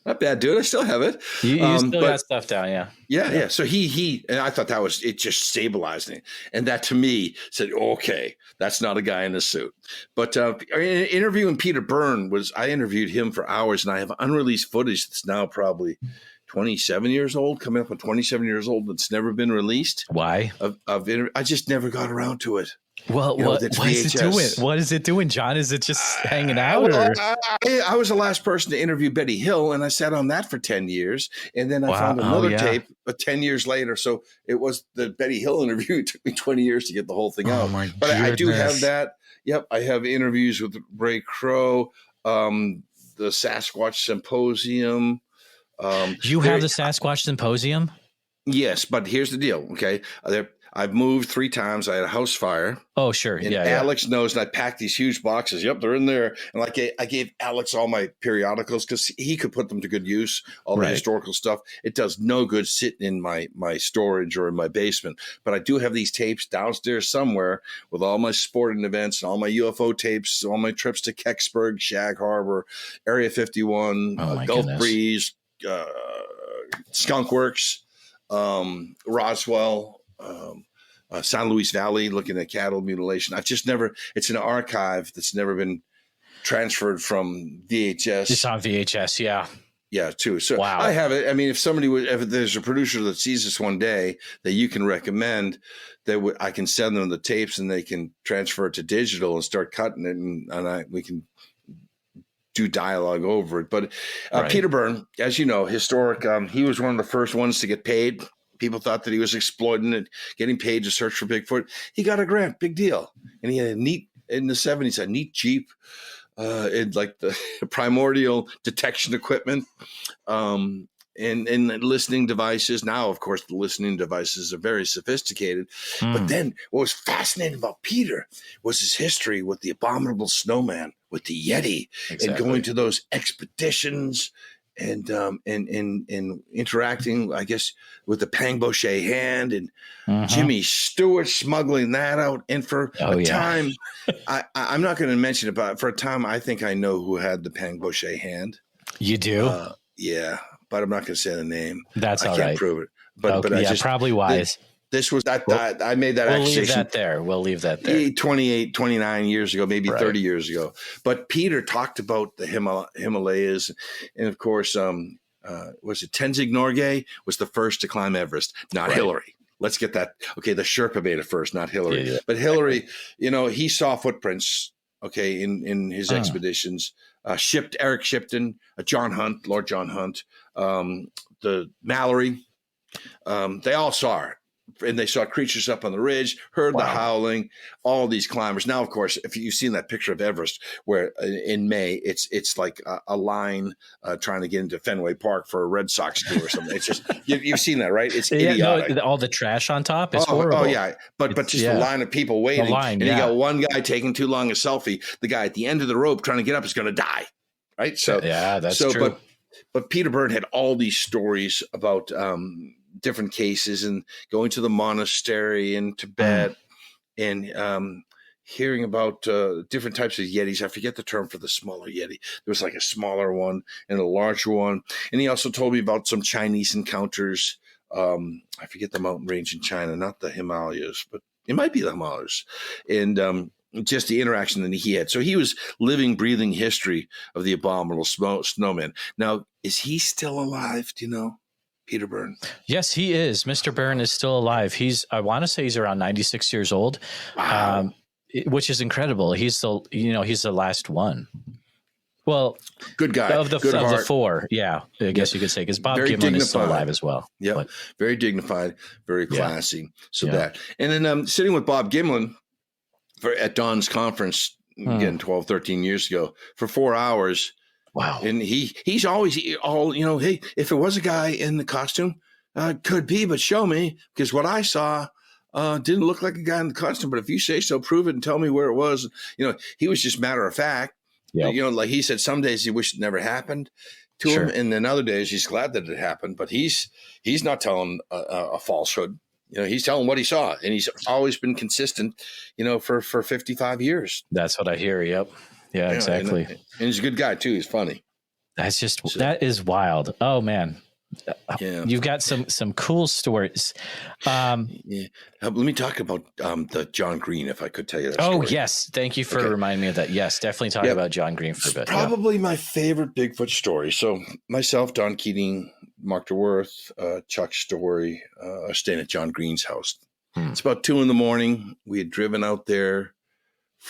Not bad, dude. I still have it. You still got stuff down. Yeah. Yeah. So he and I thought it just stabilized it. And that to me said, okay, that's not a guy in a suit. But interviewing Peter Byrne I interviewed him for hours, and I have unreleased footage that's now probably 27 years old, coming up on 27 years old, that's never been released. Why? I just never got around to it. Well, what is it doing? What is it doing, John? Is it just hanging out? I was the last person to interview Betty Hill, and I sat on that for 10 years. And then I found another tape 10 years later. So it was the Betty Hill interview. It took me 20 years to get the whole thing out. But I do have that. Yep. I have interviews with Ray Crow, the Sasquatch Symposium. You have the Sasquatch Symposium? Yes, but here's the deal. Okay. I've moved 3 times. I had a house fire. Oh, sure. And Alex knows, and I packed these huge boxes. Yep, they're in there. And I gave Alex all my periodicals because he could put them to good use, all the historical stuff. It does no good sitting in my storage or in my basement. But I do have these tapes downstairs somewhere with all my sporting events and all my UFO tapes, all my trips to Kecksburg, Shag Harbor, Area 51, Gulf Breeze, Skunk Works, Roswell, San Luis Valley, looking at cattle mutilation. It's an archive that's never been transferred from VHS. It's on VHS, yeah. Yeah, too. So I have it. I mean, if there's a producer that sees this one day that you can recommend, I can send them the tapes and they can transfer it to digital and start cutting it, and we can do dialogue over it. But Peter Byrne, as you know, historic, he was one of the first ones to get paid. People thought that he was exploiting it, getting paid to search for Bigfoot. He got a grant, big deal. And he had in the 70s, a neat Jeep, in like the primordial detection equipment, and listening devices. Now, of course, the listening devices are very sophisticated. But then what was fascinating about Peter was his history with the abominable snowman, with the Yeti, and going to those expeditions and interacting, I guess, with the Pangboche hand and Jimmy Stewart smuggling that out. And for a time, I'm not going to mention it, but for a time, I think I know who had the Pangboche hand. You do? Yeah, but I'm not going to say the name. That's all right. I can't prove it. But I just, probably wise. This was that I made that accusation. We'll leave that there. 28, 29 years ago, maybe 30 years ago. But Peter talked about the Himalayas. And of course, was it Tenzing Norgay was the first to climb Everest, not Hillary. Let's get that. Okay, the Sherpa made it first, not Hillary. Yeah. But Hillary, he saw footprints, in his expeditions. Eric Shipton, Lord John Hunt, the Mallory. They all saw her. And they saw creatures up on the ridge, heard the howling, all these climbers. Now, of course, if you've seen that picture of Everest, where in May, it's like a line trying to get into Fenway Park for a Red Sox game or something. It's just, you've seen that, right? It's idiotic. All the trash on top is horrible. Oh, yeah. But just a line of people waiting. You got one guy taking too long a selfie. The guy at the end of the rope trying to get up is going to die, right? So that's true. But Peter Byrne had all these stories about different cases and going to the monastery in Tibet and hearing about different types of Yetis. I forget the term for the smaller Yeti. There was like a smaller one and a larger one. And he also told me about some Chinese encounters. I forget the mountain range in China, not the Himalayas, but it might be the Himalayas. And just the interaction that he had. So he was living, breathing history of the abominable snowman. Now, is he still alive? Do you know? Peter Byrne. Yes, he is. Mr. Byrne is still alive. I want to say he's around 96 years old, which is incredible. He's the last one. Well, good guy of the four. Yeah, I guess you could say, because Bob Gimlin is still alive as well. Yeah, very dignified, very classy. So that, and then sitting with Bob Gimlin at Don's conference again 12, 13 years ago for 4 hours. Wow. And he's always hey, if it was a guy in the costume, could be, but show me, because what I saw didn't look like a guy in the costume. But if you say so, prove it and tell me where it was. He was just matter of fact. Yep. Like he said, some days he wished it never happened to him. And then other days he's glad that it happened. But he's not telling a falsehood. He's telling what he saw. And he's always been consistent, for 55 years. That's what I hear. Yep. Yeah, exactly. And he's a good guy too. He's funny. That is wild. Oh man. You've got some cool stories. Let me talk about the John Green, if I could tell you that story. Oh yes. Thank you for reminding me of that. Yes, definitely talk about John Green for a bit. Probably my favorite Bigfoot story. So myself, Don Keating, Mark DeWorth, Chuck Story, are staying at John Green's house. It's about 2 a.m. We had driven out there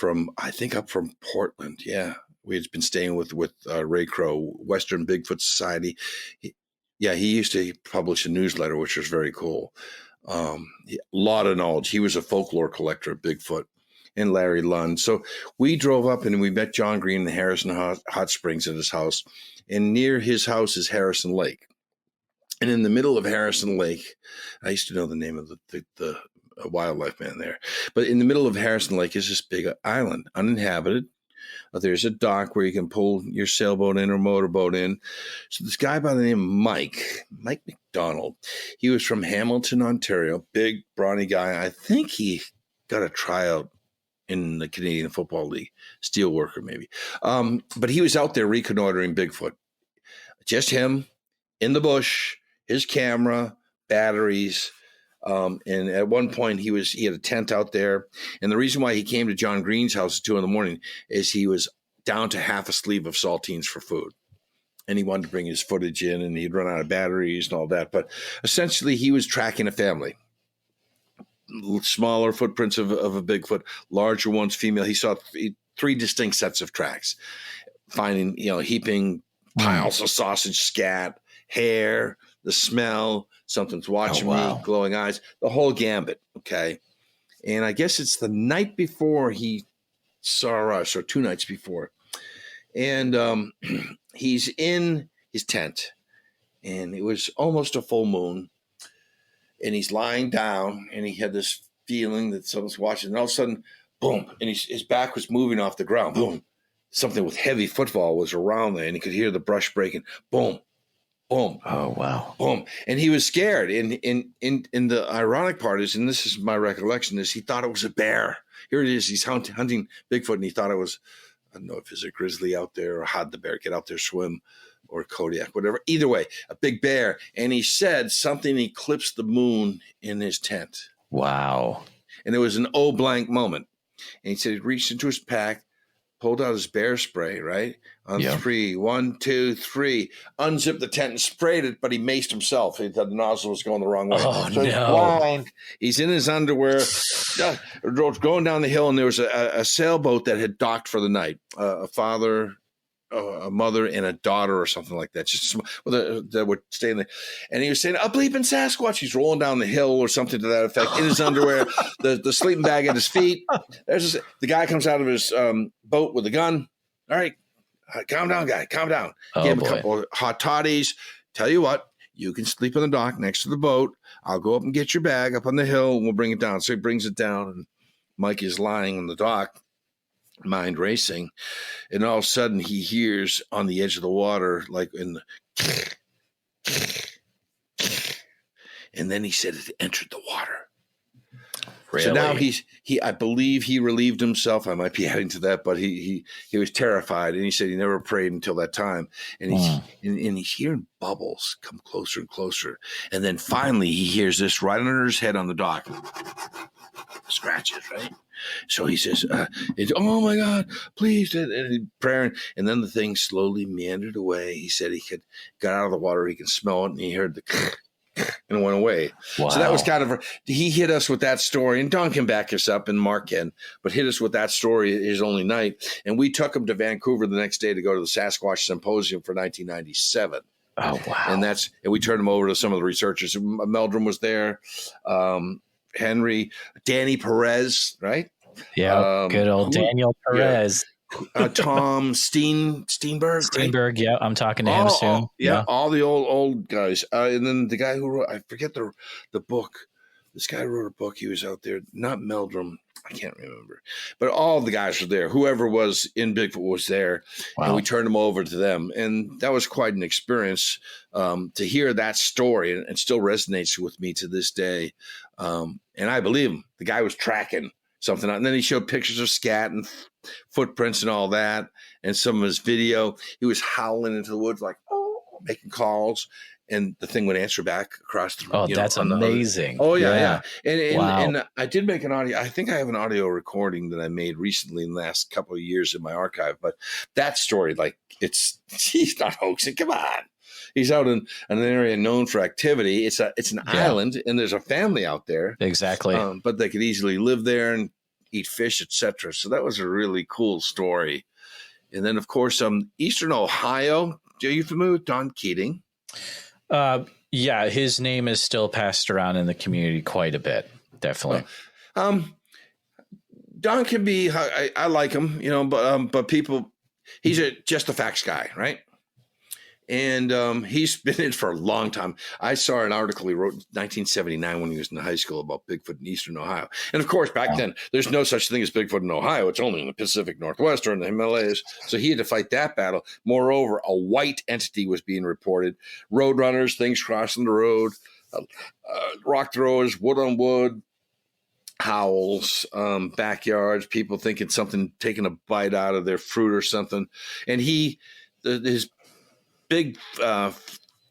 up from Portland. Yeah. We had been staying with Ray Crow, Western Bigfoot Society. He used to publish a newsletter, which was very cool. A lot of knowledge. He was a folklore collector of Bigfoot, and Larry Lund. So we drove up and we met John Green in the Harrison Hot Springs at his house. And near his house is Harrison Lake. And in the middle of Harrison Lake, I used to know the name of the wildlife man there. But in the middle of Harrison Lake is this big island, uninhabited. There's a dock where you can pull your sailboat in or motorboat in. So this guy by the name of Mike McDonald, he was from Hamilton, Ontario, big, brawny guy. I think he got a tryout in the Canadian Football League, steel worker maybe. But he was out there reconnoitering Bigfoot. Just him in the bush, his camera, batteries. And at one point he had a tent out there. And the reason why he came to John Green's house at 2 a.m. is he was down to half a sleeve of saltines for food. And he wanted to bring his footage in, and he'd run out of batteries and all that. But essentially he was tracking a family. Smaller footprints of a Bigfoot, larger ones, female. He saw 3 distinct sets of tracks, finding, heaping piles of sausage, scat, hair, the smell, something's watching me, glowing eyes, the whole gambit. Okay. And I guess it's the night before he saw us, or 2 nights before. And he's in his tent, and it was almost a full moon. And he's lying down, and he had this feeling that someone's watching. And all of a sudden, boom, and his back was moving off the ground. Boom. Something with heavy footfall was around there, and he could hear the brush breaking. Boom, boom. Oh, wow. Boom. And he was scared. And the ironic part is, and this is my recollection, is he thought it was a bear. Here it is. He's hunting Bigfoot, and he thought it was, I don't know if it's a grizzly out there, or how'd the bear get out there, swim, or Kodiak, whatever. Either way, a big bear. And he said something eclipsed the moon in his tent. Wow. And it was an blank moment. And he said he reached into his pack, pulled out his bear spray, right? On 3, 1, 2, 3, unzipped the tent and sprayed it, but he maced himself. He thought the nozzle was going the wrong way. Oh, so no. He's in his underwear, going down the hill, and there was a sailboat that had docked for the night. A father, a mother, and a daughter, or something like that, just that would stay in there. And he was saying, "A bleeping Sasquatch." He's rolling down the hill or something to that effect in his underwear, the sleeping bag at his feet. The guy comes out of his boat with a gun. All right, calm down, guy, calm down. Give him a couple of hot toddies. Tell you what, you can sleep on the dock next to the boat. I'll go up and get your bag up on the hill, and we'll bring it down. So he brings it down, and Mike is lying on the dock, mind racing, and all of a sudden he hears on the edge of the water, like in the, and then he said it entered the water. Really? So now I believe he relieved himself. I might be adding to that, but he was terrified, and he said he never prayed until that time. And he's hearing bubbles come closer and closer, and then finally he hears this right under his head on the dock, scratches, right? So he says, "Oh my God, please!" And prayer, and then the thing slowly meandered away. He said got out of the water, he could smell it, and he heard the and it went away. Wow. So that was kind of, he hit us with that story, and Don can back us up, and Mark can, but hit us with that story his only night. And we took him to Vancouver the next day to go to the Sasquatch Symposium for 1997. Oh, wow. And we turned him over to some of the researchers. Meldrum was there. Henry, Danny Perez, right? Yeah, good old Daniel Perez. Tom Steenberg. Steenberg, yeah, I'm talking to him soon. All the old guys. And then the guy who wrote, I forget the book. This guy wrote a book. He was out there, not Meldrum. I can't remember. But all the guys were there. Whoever was in Bigfoot was there. Wow. And we turned them over to them. And that was quite an experience to hear that story. And it still resonates with me to this day. And I believe him. The guy was tracking something out. And then he showed pictures of scat and footprints and all that. And some of his video, he was howling into the woods like, making calls. And the thing would answer back across the room. Oh, that's amazing. Yeah. And I did make an audio. I think I have an audio recording that I made recently in the last couple of years in my archive. But that story, like, he's not hoaxing. Come on. He's out in an area known for activity. It's an island, and there's a family out there. Exactly. But they could easily live there and eat fish, etc. So that was a really cool story. And then, of course, Eastern Ohio. Are you familiar with Don Keating? Yeah, his name is still passed around in the community quite a bit. Definitely. Don can be. I like him, but people. He's just a facts guy, right? And he's been in for a long time. I saw an article he wrote in 1979 when he was in high school about Bigfoot in Eastern Ohio. And of course, back then, there's no such thing as Bigfoot in Ohio. It's only in the Pacific Northwest or in the Himalayas. So he had to fight that battle. Moreover, a white entity was being reported. Roadrunners, things crossing the road, rock throwers, wood on wood, howls, backyards, people thinking something, taking a bite out of their fruit or something. And his big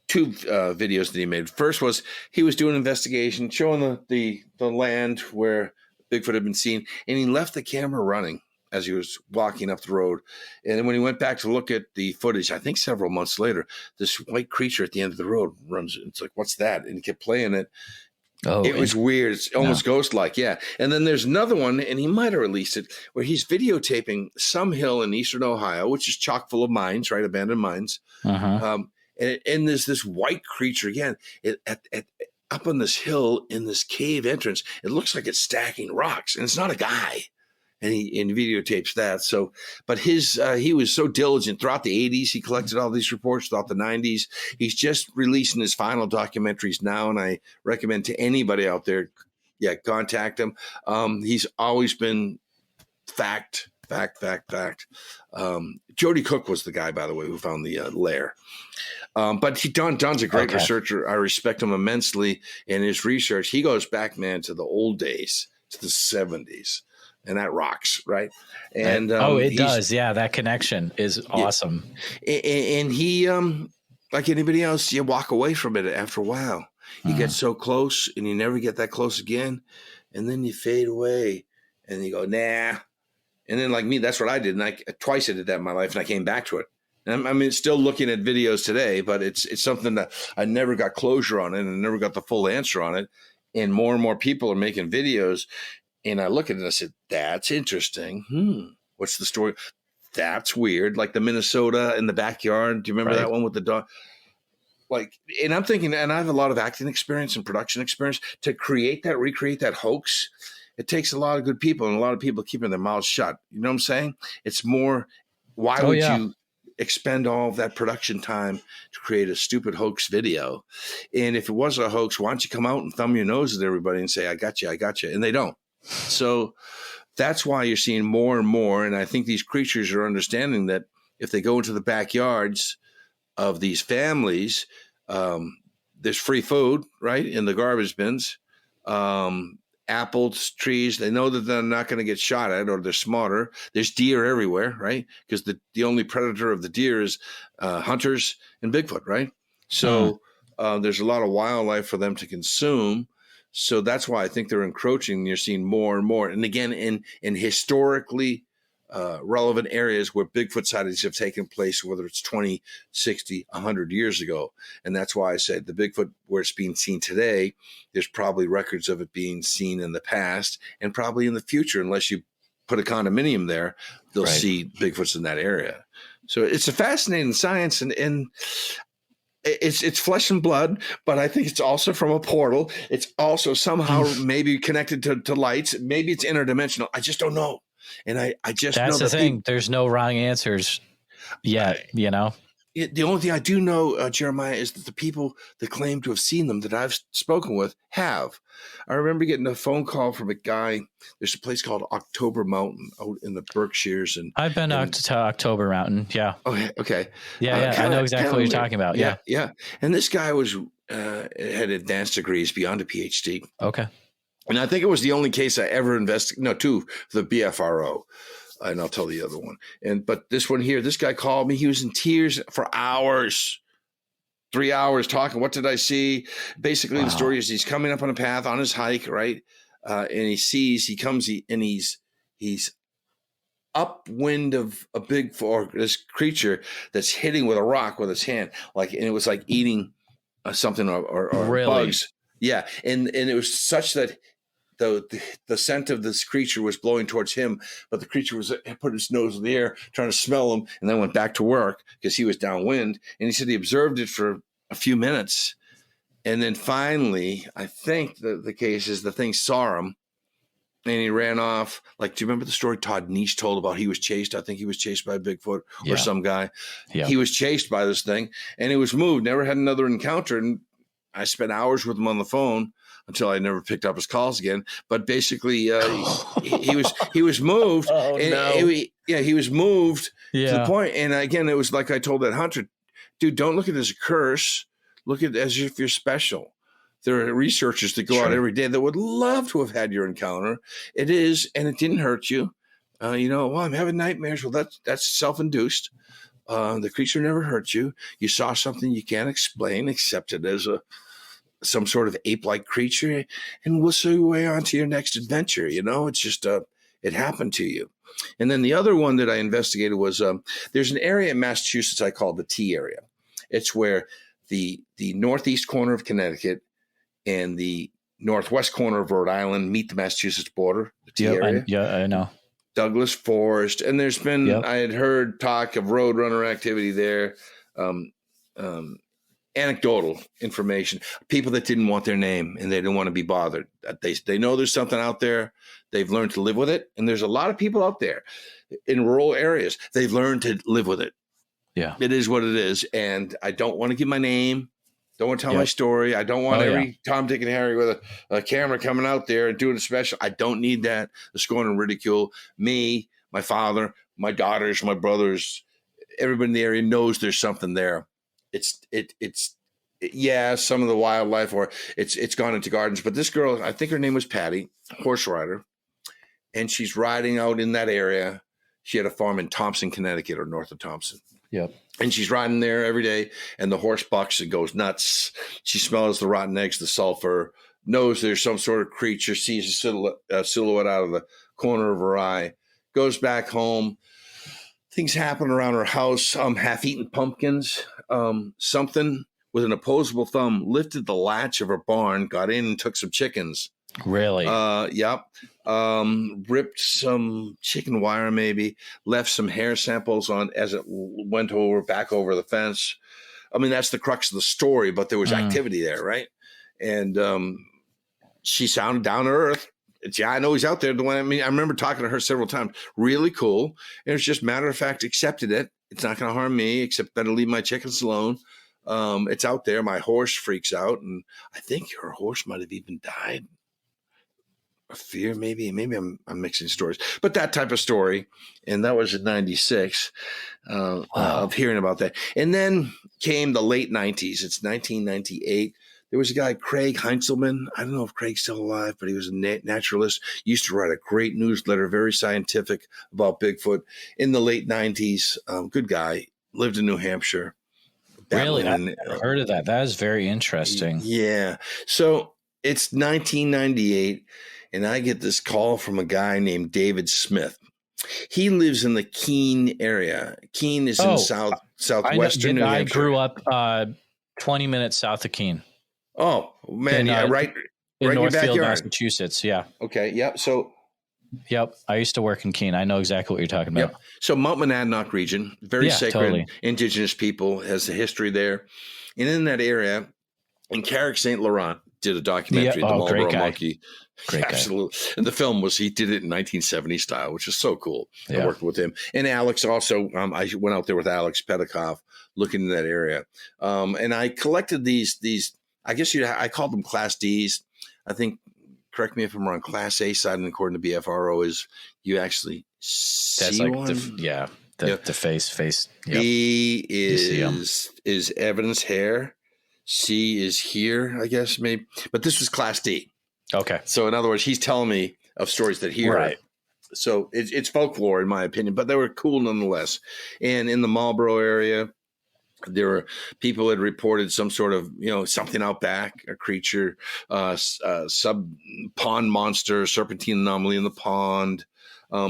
two videos that he made. First was he was doing an investigation, showing the land where Bigfoot had been seen, and he left the camera running as he was walking up the road. And then when he went back to look at the footage, I think several months later, this white creature at the end of the road runs. It's like, what's that? And he kept playing it. Oh, it was weird. It's almost ghost-like, yeah. And then there's another one, and he might have released it, where he's videotaping some hill in Eastern Ohio, which is chock full of mines, right? Abandoned mines. Uh-huh. And there's this white creature again up on this hill in this cave entrance. It looks like it's stacking rocks, and it's not a guy. And he videotapes that. So, but he was so diligent throughout the 80s. He collected all these reports throughout the 90s. He's just releasing his final documentaries now, and I recommend to anybody out there, contact him. He's always been fact. Jody Cook was the guy, by the way, who found the lair. But Don's a great researcher. I respect him immensely in his research. He goes back, man, to the old days, to the 70s. And that rocks, right? And it does. Yeah, that connection is awesome. And he, like anybody else, you walk away from it after a while. You get so close, and you never get that close again, and then you fade away, and you go, nah. And then, like me, that's what I did, and twice I did that in my life, and I came back to it. And I mean, still looking at videos today, but it's something that I never got closure on it, and I never got the full answer on it. And more people are making videos. And I look at it and I said, that's interesting. What's the story? That's weird. Like the Minnesota in the backyard. Do you remember that one with the dog? And I'm thinking, and I have a lot of acting experience and production experience to recreate that hoax. It takes a lot of good people and a lot of people keeping their mouths shut. You know what I'm saying? It's more, why would you expend all of that production time to create a stupid hoax video? And if it was a hoax, why don't you come out and thumb your nose at everybody and say, I got you. And they don't. So that's why you're seeing more and more. And I think these creatures are understanding that if they go into the backyards of these families, there's free food, right, in the garbage bins, apples, trees. They know that they're not going to get shot at, or they're smarter. There's deer everywhere, right? Because the only predator of the deer is hunters and Bigfoot, right? So there's a lot of wildlife for them to consume. So that's why I think they're encroaching. You're seeing more and more. And again, in historically relevant areas where Bigfoot sightings have taken place, whether it's 20, 60, 100 years ago. And that's why I said the Bigfoot where it's being seen today, there's probably records of it being seen in the past and probably in the future. Unless you put a condominium there, they'll see Bigfoots in that area. So it's a fascinating science, and it's flesh and blood, but I think it's also from a portal. It's also somehow maybe connected to lights. Maybe it's interdimensional. I just don't know. And I just that's know the thing. There's no wrong answers yet, you know? The only thing I do know, Jeremiah, is that the people that claim to have seen them that I've spoken with have. I remember getting a phone call from a guy. There's a place called October Mountain out in the Berkshires. And I've been out to October Mountain. Yeah. Okay. Yeah. I know exactly what you're talking about. Yeah. And this guy had advanced degrees beyond a PhD. Okay. And I think it was the only case I ever investigated. No, two, the BFRO. And I'll tell the other one. But this one here, this guy called me. He was in tears for hours, 3 hours talking. What did I see? Basically, the story is he's coming up on a path on his hike, right? And he comes, and he's upwind of a big or this creature that's hitting with a rock with its hand, and it was like eating something or really? bugs. Yeah, and it was such that the scent of this creature was blowing towards him, but the creature put his nose in the air trying to smell him, and then went back to work because he was downwind. And he said he observed it for a few minutes, and then finally, I think the case is the thing saw him. And he ran off. Do you remember the story Todd Niche told about he was chased? I think he was chased by Bigfoot or some guy. Yeah. He was chased by this thing, and he was moved, never had another encounter. And I spent hours with him on the phone until I never picked up his calls again. But basically, he was moved. Oh, no. He was moved to the point. And again, it was like I told that hunter, dude, don't look at it as a curse. Look at it as if you're special. There are researchers that go out every day that would love to have had your encounter. It is, and it didn't hurt you. I'm having nightmares. Well, that's self-induced. The creature never hurt you. You saw something you can't explain, accept it as some sort of ape-like creature, and we'll see your way on to your next adventure. It's just it happened to you. And then the other one that I investigated was there's an area in Massachusetts I call the T area. It's where the northeast corner of Connecticut and the northwest corner of Rhode Island meet the Massachusetts border, the T area. I know. Douglas Forest. And there's been, I had heard talk of roadrunner activity there, anecdotal information, people that didn't want their name and they didn't want to be bothered. They know there's something out there. They've learned to live with it. And there's a lot of people out there in rural areas. They've learned to live with it. Yeah. It is what it is. And I don't want to give my name. Don't want to tell my story. I don't want every Tom, Dick, and Harry with a camera coming out there and doing a special. I don't need that. The scorn and ridicule. Me, my father, my daughters, my brothers, everybody in the area knows there's something there. It's some of the wildlife, or it's gone into gardens. But this girl, I think her name was Patty, horse rider, and she's riding out in that area. She had a farm in Thompson, Connecticut, or north of Thompson. Yep. And she's riding there every day, and the horse bucks and goes nuts. She smells the rotten eggs, the sulfur, knows there's some sort of creature, sees a silhouette out of the corner of her eye, goes back home. Things happen around her house, half-eaten pumpkins, something with an opposable thumb lifted the latch of her barn, got in and took some chickens. Really? Yep. Ripped some chicken wire, maybe left some hair samples on as it went back over the fence. I mean, that's the crux of the story, but there was activity there. Right. And, she sounded down to earth. I know he's out there. I remember talking to her several times. Really cool. And it was just matter of fact, accepted it. It's not going to harm me, except better leave my chickens alone. It's out there. My horse freaks out. And I think her horse might've even died. Fear, maybe I'm mixing stories, but that type of story. And that was in 96 of hearing about that. And then came the late 90s. It's 1998. There was a guy, Craig Heinzelman. I don't know if Craig's still alive, but he was a naturalist. He used to write a great newsletter, very scientific about Bigfoot in the late 90s. Good guy, lived in New Hampshire. Really? I heard of that. That is very interesting. Yeah. So it's 1998. And I get this call from a guy named David Smith. He lives in the Keene area. Keene is in southwestern New Hampshire. I grew up 20 minutes south of Keene. Oh, man. Right in in Northfield, Massachusetts. Yeah. Okay. Yep. Yep. I used to work in Keene. I know exactly what you're talking about. Yep. So Mount Monadnock region, very sacred, totally. Indigenous people, has a history there. And in that area, and Carrick St. Laurent did a documentary, The Marlboro Monkey. Great Absolutely. Guy. And the film he did it in 1970 style, which is so cool. Yeah. I worked with him. And Alex also, I went out there with Alex Petikoff looking in that area. And I collected these, I guess I called them Class Ds. I think, correct me if I'm wrong, Class A side, and according to BFRO is you actually see that's like one. The face. Yep. B is evidence hair. C is here, I guess, maybe. But this was Class D. Okay. So in other words, he's telling me of stories that he heard. Right. So it's folklore, in my opinion, but they were cool nonetheless. And in the Marlboro area, there were people had reported some sort of, something out back, a creature, sub pond monster, serpentine anomaly in the pond.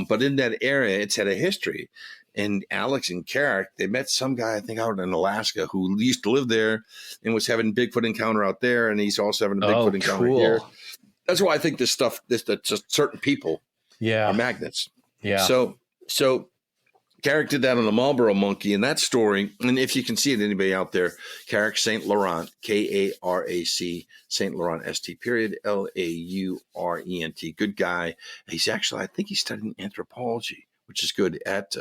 But in that area, it's had a history. And Alex and Carrick, they met some guy, I think, out in Alaska who used to live there and was having Bigfoot encounter out there. And he's also having a Bigfoot encounter here. That's why I think this stuff, that just certain people are magnets. Yeah. So Carrick did that on the Marlboro monkey, and that story, and if you can see it, anybody out there, Carrick St. Laurent, K-A-R-A-C, St. Laurent, S-T, period, L-A-U-R-E-N-T. Good guy. He's actually, I think he's studying anthropology, which is good, at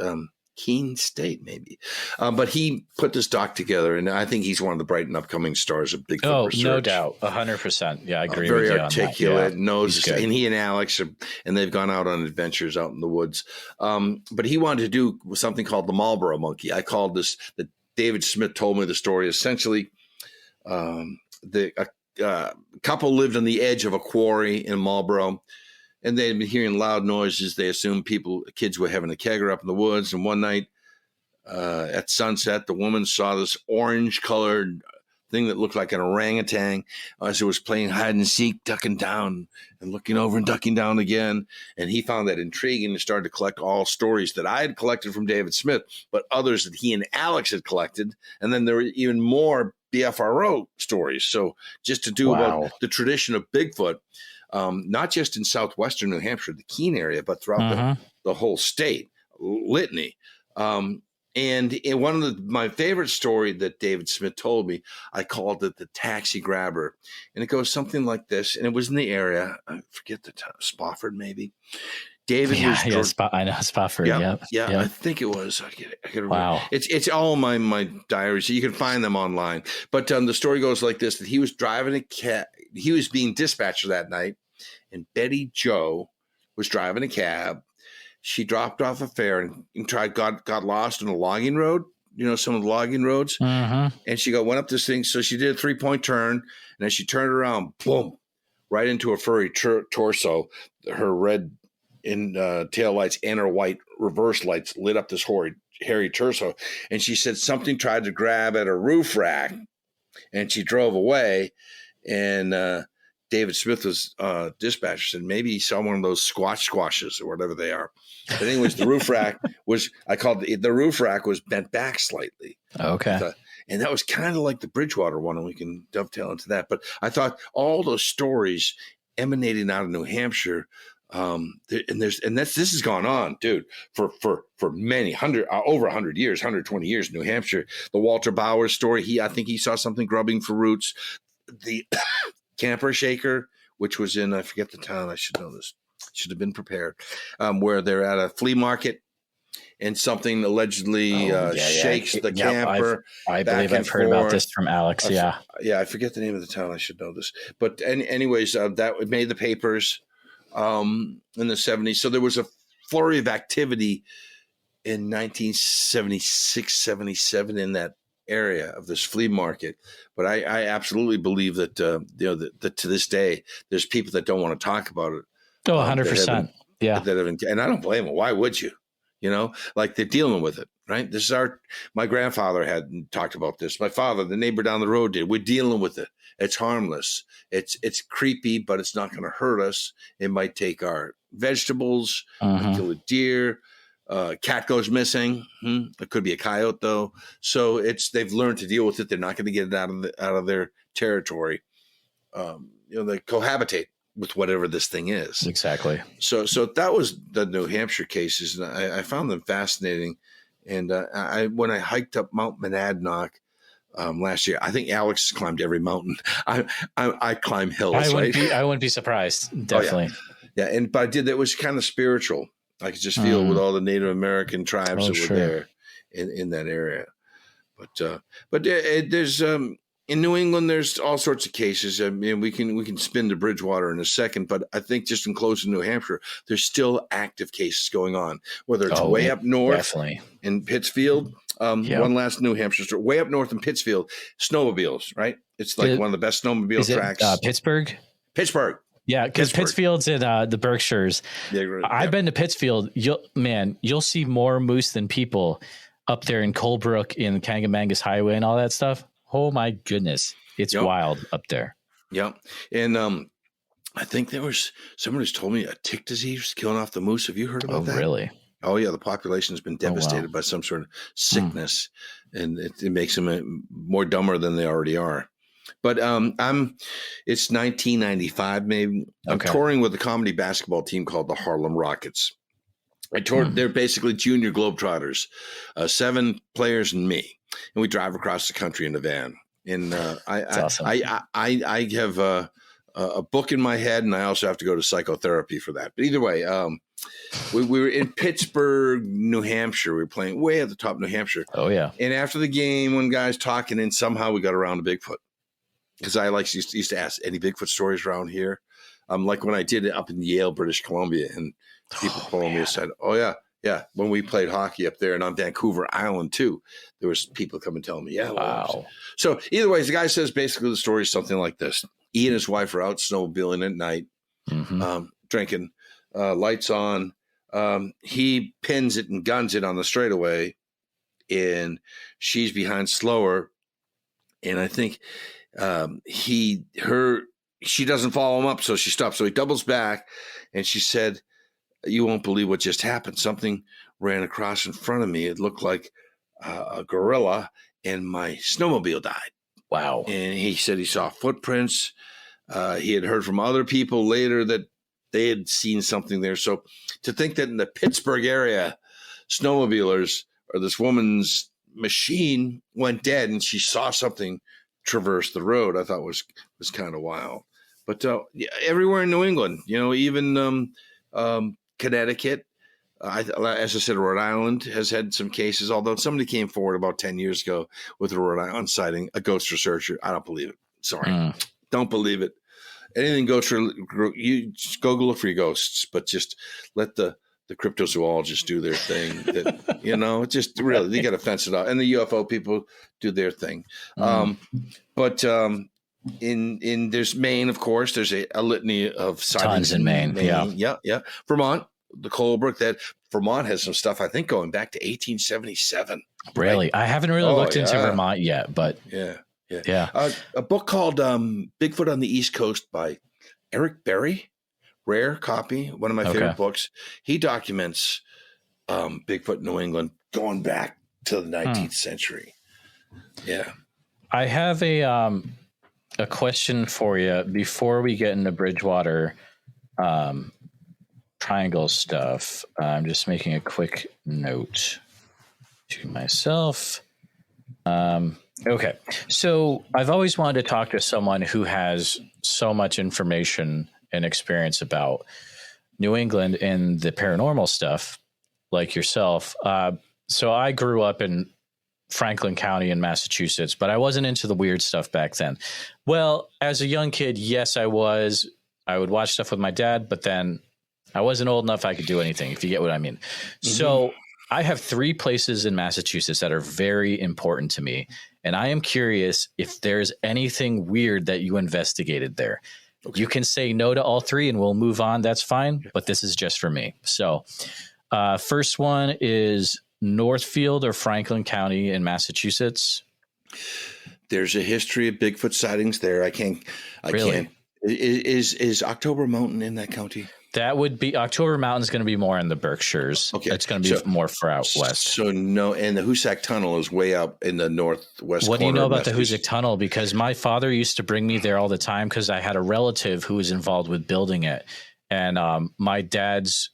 Keene State, maybe. But he put this doc together, and I think he's one of the bright and upcoming stars of Bigfoot research. No doubt. 100%. Yeah, I agree with you very on that. articulate, Yeah. knows, and he and Alex and they've gone out on adventures out in the woods. But he wanted to do something called the Marlboro monkey. I called this, that David Smith told me the story. Essentially, the couple lived on the edge of a quarry in Marlboro, and they'd been hearing loud noises. They assumed kids were having a kegger up in the woods. And one night at sunset, the woman saw this orange-colored thing that looked like an orangutan as it was playing hide and seek, ducking down and looking over and ducking down again. And he found that intriguing and started to collect all stories that I had collected from David Smith, but others that he and Alex had collected. And then there were even more BFRO stories. So just to do about the tradition of Bigfoot, not just in southwestern New Hampshire, the Keene area, but throughout the whole state, litany. And in one of my favorite story that David Smith told me, I called it the taxi grabber. And it goes something like this. And it was in the area, I forget the time, Spofford maybe. David was I know Spofford. Yeah, I think it was. I get wow. It's all my diaries. You can find them online. But the story goes like this: that he was driving a cab. He was being dispatcher that night, and Betty Joe was driving a cab. She dropped off a fare and got lost on a logging road. You know, some of the logging roads. And she went up this thing. So she did a 3-point turn, and as she turned around, boom, right into a furry torso. Her red tail lights and her white reverse lights lit up this hairy torso. And she said something tried to grab at a roof rack, and she drove away. And David Smith was dispatcher, said maybe he saw one of those squashes or whatever they are. But anyways, the roof rack was, I called the roof rack was bent back slightly. Okay. And that was kind of like the Bridgewater one, and we can dovetail into that. But I thought all those stories emanating out of New Hampshire, this has gone on, dude, for many over 100 years, 120 years in New Hampshire. The Walter Bowers story, I think he saw something grubbing for roots. The Camper Shaker, which was in, I forget the town, I should know this, should have been prepared, where they're at a flea market and something allegedly shakes the camper. I believe I've heard about this from Alex. I forget the name of the town. I should know this. But anyways, that made the papers in the 70s. So there was a flurry of activity in 1976, 77 in that area of this flea market. But I absolutely believe that, that to this day, there's people that don't want to talk about it. Oh, 100%. And I don't blame them. Why would you? You know, like they're dealing with it, right? This is my grandfather had talked about this. My father, the neighbor down the road did. We're dealing with it. It's harmless. It's creepy, but it's not going to hurt us. It might take our vegetables, kill a deer, cat goes missing. It could be a coyote though. So they've learned to deal with it. They're not going to get it out of their territory. They cohabitate with whatever this thing is. Exactly. So that was the New Hampshire cases, and I found them fascinating. And when I hiked up Mount Monadnock last year, I think Alex has climbed every mountain. I climb hills. I wouldn't be surprised. Definitely. Oh, yeah. But I did. That was kind of spiritual. I could just feel with all the Native American tribes that were there in that area. But there's in New England, there's all sorts of cases. I mean, we can spin to Bridgewater in a second, but I think just in close to New Hampshire, there's still active cases going on, whether it's way up north in Pittsfield. One last New Hampshire story. Way up north in Pittsfield, snowmobiles, right? It's like one of the best snowmobile tracks. Pittsburgh? Pittsburgh. Yeah, because Pittsfield's in the Berkshires. I've been to Pittsfield. You'll see more moose than people up there in Colebrook, in Kangamangas Highway and all that stuff. Oh my goodness. It's wild up there. Yeah. And I think there was someone who's told me a tick disease was killing off the moose. Have you heard about that? Oh, really? Oh yeah, the population has been devastated by some sort of sickness, and it makes them more dumber than they already are. But it's 1995 maybe. I'm touring with a comedy basketball team called the Harlem Rockets. I toured. They're basically junior Globetrotters, 7 players and me, and we drive across the country in a van. And awesome. I have a book in my head, and I also have to go to psychotherapy for that. But either way, we were in Pittsburgh, New Hampshire. We were playing way at the top of New Hampshire. Oh, yeah. And after the game, one guy's talking, and somehow we got around to Bigfoot. Because I used to ask, any Bigfoot stories around here? Like when I did it up in Yale, British Columbia, and people pulling me aside. Oh, yeah. Yeah. When we played hockey up there and on Vancouver Island, too, there was people coming telling me, yeah. Wow. So either way, the guy says basically the story is something like this. He and his wife are out snowmobiling at night, drinking, lights on. He pins it and guns it on the straightaway, and she's behind slower. And I think she doesn't follow him up, so she stops. So he doubles back, and she said, "You won't believe what just happened. Something ran across in front of me. It looked like a gorilla, and my snowmobile died." Wow. And he said he saw footprints. He had heard from other people later that they had seen something there. So to think that in the Pittsburgh area, snowmobilers or this woman's machine went dead and she saw something traverse the road, I thought was kind of wild. But everywhere in New England, even Connecticut, as I said, Rhode Island has had some cases, although somebody came forward about 10 years ago with a Rhode Island sighting, a ghost researcher. I don't believe it. Sorry. Don't believe it. Anything you just go look for your ghosts, but just let the cryptozoologists do their thing. Just really, they got to fence it out. And the UFO people do their thing. But in there's Maine, of course, there's a litany of sightings. Tons in Maine. Yeah. Vermont, the Colebrook, that Vermont has some stuff, I think, going back to 1877. Really? Right? I haven't really looked into Vermont yet, but yeah. A book called Bigfoot on the East Coast by Eric Berry, rare copy, one of my favorite books. He documents Bigfoot in New England going back to the 19th century. Yeah. I have a question for you before we get into Bridgewater Triangle stuff. I'm just making a quick note to myself. Okay. So I've always wanted to talk to someone who has so much information and experience about New England and the paranormal stuff like yourself. So I grew up in Franklin County in Massachusetts, but I wasn't into the weird stuff back then. Well, as a young kid, yes, I was. I would watch stuff with my dad, but then I wasn't old enough I could do anything, if you get what I mean. So I have 3 places in Massachusetts that are very important to me. And I am curious if there's anything weird that you investigated there. Okay. You can say no to all 3 and we'll move on. That's fine. But this is just for me. So first one is Northfield or Franklin County in Massachusetts. There's a history of Bigfoot sightings there. I can't. Is October Mountain in that county? That would be October Mountain is going to be more in the Berkshires. Okay. It's going to be more far out west. So no, and the Hoosac Tunnel is way up in the northwest. What do you know about the Hoosac Tunnel? Because my father used to bring me there all the time because I had a relative who was involved with building it. And my dad's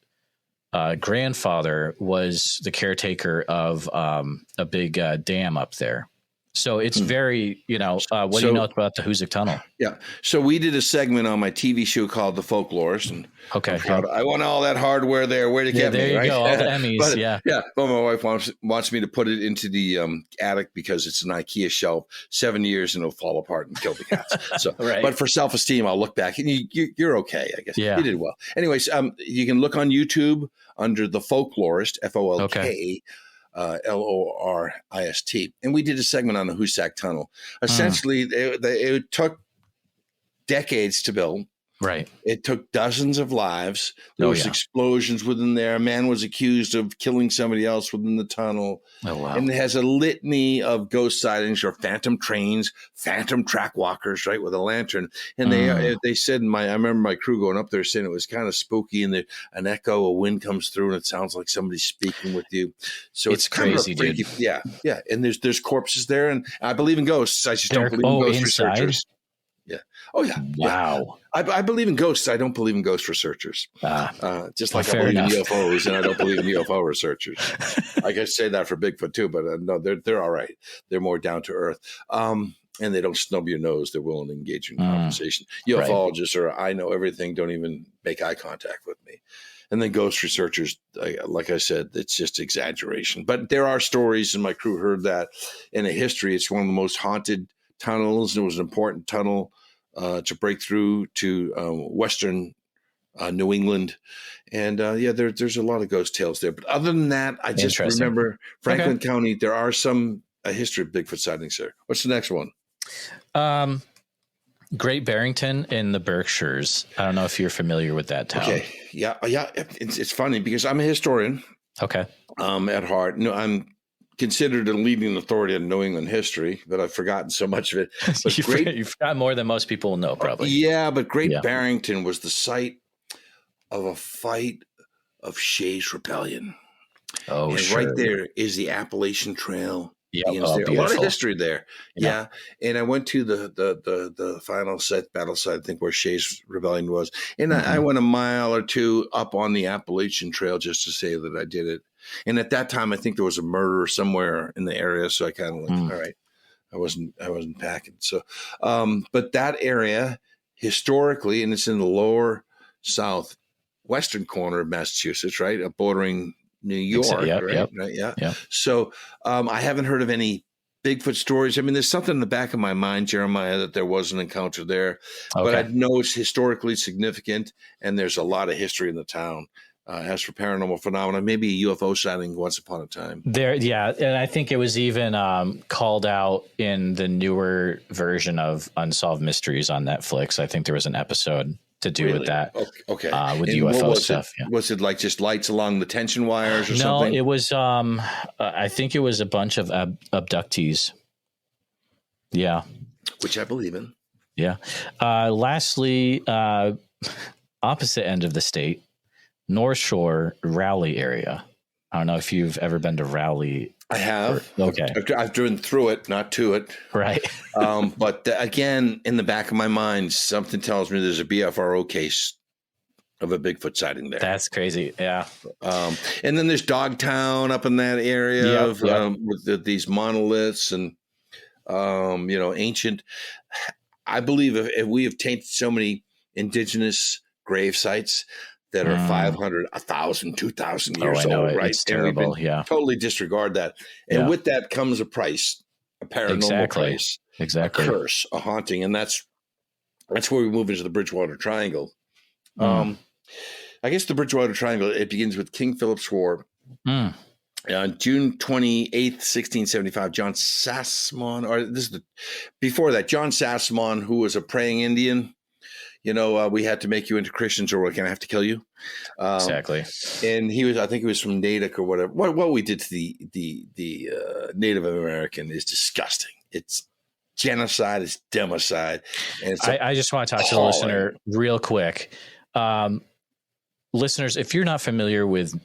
grandfather was the caretaker of a big dam up there. So it's very, what do you know about the Hoosac Tunnel? Yeah. So we did a segment on my TV show called The Folklorist. And I want all that hardware there. Where'd it get me? There you go. All the Emmys. Yeah. But my wife wants me to put it into the attic because it's an IKEA shelf. 7 years and it'll fall apart and kill the cats. So, But for self-esteem, I'll look back and you're okay, I guess. Yeah. You did well. Anyways, you can look on YouTube under The Folklorist, FOLK. LORIST. And we did a segment on the Hoosac Tunnel. Essentially, it took decades to build. Right. It took dozens of lives. There was explosions within there. A man was accused of killing somebody else within the tunnel. Oh, wow. And it has a litany of ghost sightings or phantom trains, phantom track walkers, right, with a lantern. And they said, I remember my crew going up there saying it was kind of spooky, and an echo, a wind comes through, and it sounds like somebody's speaking with you. So it's crazy, kind of freaky, dude. Yeah. And there's corpses there, and I believe in ghosts. I just don't believe in ghost researchers. Yeah. Oh, yeah. Wow. Yeah. I believe in ghosts. I don't believe in ghost researchers. Just like I believe in UFOs, and I don't believe in UFO researchers. I guess say that for Bigfoot too, but no, they're all right. They're more down to earth, and they don't snub your nose. They're willing to engage in conversation. UFologists I know everything. Don't even make eye contact with me. And then ghost researchers, like I said, it's just exaggeration. But there are stories, and my crew heard that in a history. It's one of the most haunted tunnels. It was an important tunnel to break through to western New England. And there's a lot of ghost tales there. But other than that, I just remember Franklin County, there are a history of Bigfoot sightings there. What's the next one? Great Barrington in the Berkshires. I don't know if you're familiar with that town. Okay. Yeah. It's funny because I'm a historian. Okay. At heart. No, I'm considered a leading authority on New England history, but I've forgotten so much of it. But You've forgotten more than most people will know, probably. Yeah, but Great Barrington was the site of a fight of Shays' Rebellion. Oh, and sure. Right there is the Appalachian Trail. Yeah, a lot of history there. Yeah. And I went to the final battle site, I think, where Shays' Rebellion was. And I went a mile or two up on the Appalachian Trail just to say that I did it. And at that time, I think there was a murder somewhere in the area. So I kind of all right, I wasn't packing. So, but that area historically, and it's in the lower southwestern corner of Massachusetts, right? Bordering New York, right? Yeah. So I haven't heard of any Bigfoot stories. I mean, there's something in the back of my mind, Jeremiah, that there was an encounter there, but I know it's historically significant, and there's a lot of history in the town. As for paranormal phenomena, maybe a UFO sighting once upon a time. And I think it was even called out in the newer version of Unsolved Mysteries on Netflix. I think there was an episode to do with that. Okay. With UFO stuff. Was it like just lights along the tension wires or something? No, it was, I think it was a bunch of abductees. Yeah. Which I believe in. Yeah. Lastly, opposite end of the state, North Shore, Rowley area. I don't know if you've ever been to Rowley. I have. Okay. I've driven through it, not to it. Right. But again, in the back of my mind, something tells me there's a BFRO case of a Bigfoot sighting there. That's crazy. Yeah. And then there's Dogtown up in that area with these monoliths and, ancient. I believe if we have tainted so many indigenous grave sites that are 500, 1,000, 2,000 years old, right? It's terrible. Totally disregard that. And with that comes a price, a paranormal price, a curse, a haunting. And that's where we move into the Bridgewater Triangle. I guess the Bridgewater Triangle, it begins with King Philip's War. On June 28th, 1675, John Sassamon, before that, John Sassamon, who was a praying Indian, we had to make you into Christians or we're going to have to kill you. Exactly. And I think he was from Natick or whatever. What we did to the Native American is disgusting. It's genocide, it's democide. And I just want to talk to the listener real quick. Listeners, if you're not familiar with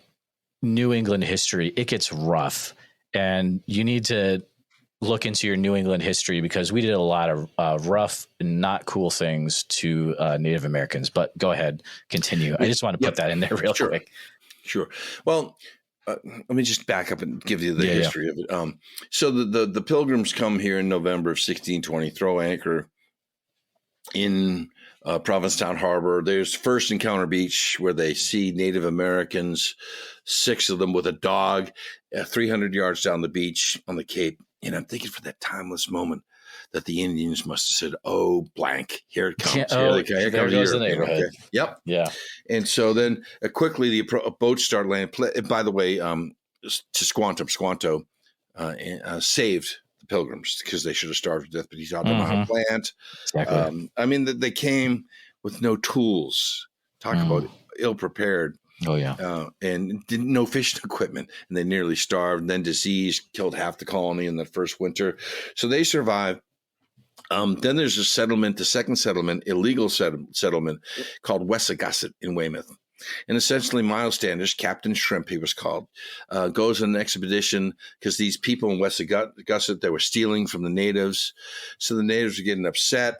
New England history, it gets rough, and you need to look into your New England history because we did a lot of rough and not cool things to Native Americans. But go ahead, continue. I just want to put that in there real quick. Sure. Well, let me just back up and give you the history of it. So the Pilgrims come here in November of 1620, throw anchor in Provincetown Harbor. There's First Encounter Beach where they see Native Americans, 6 of them with a dog, 300 yards down the beach on the Cape. And I'm thinking for that timeless moment that the Indians must have said, "Oh, blank, here it comes." Here goes the neighborhood. Okay. Yep. Yeah. And so then quickly the boats start landing. By the way, to Squanto saved the Pilgrims because they should have starved to death, but he's out them on a plant. Exactly. They came with no tools. Talk about ill-prepared. Oh, yeah. And didn't no fishing equipment, and they nearly starved. And then disease killed half the colony in the first winter, so they survived. Then there's a settlement, the second settlement, illegal settlement called Wessagusset in Weymouth. And essentially, Miles Standish, Captain Shrimp, he was called, goes on an expedition because these people in Wessagusset, they were stealing from the natives. So the natives were getting upset.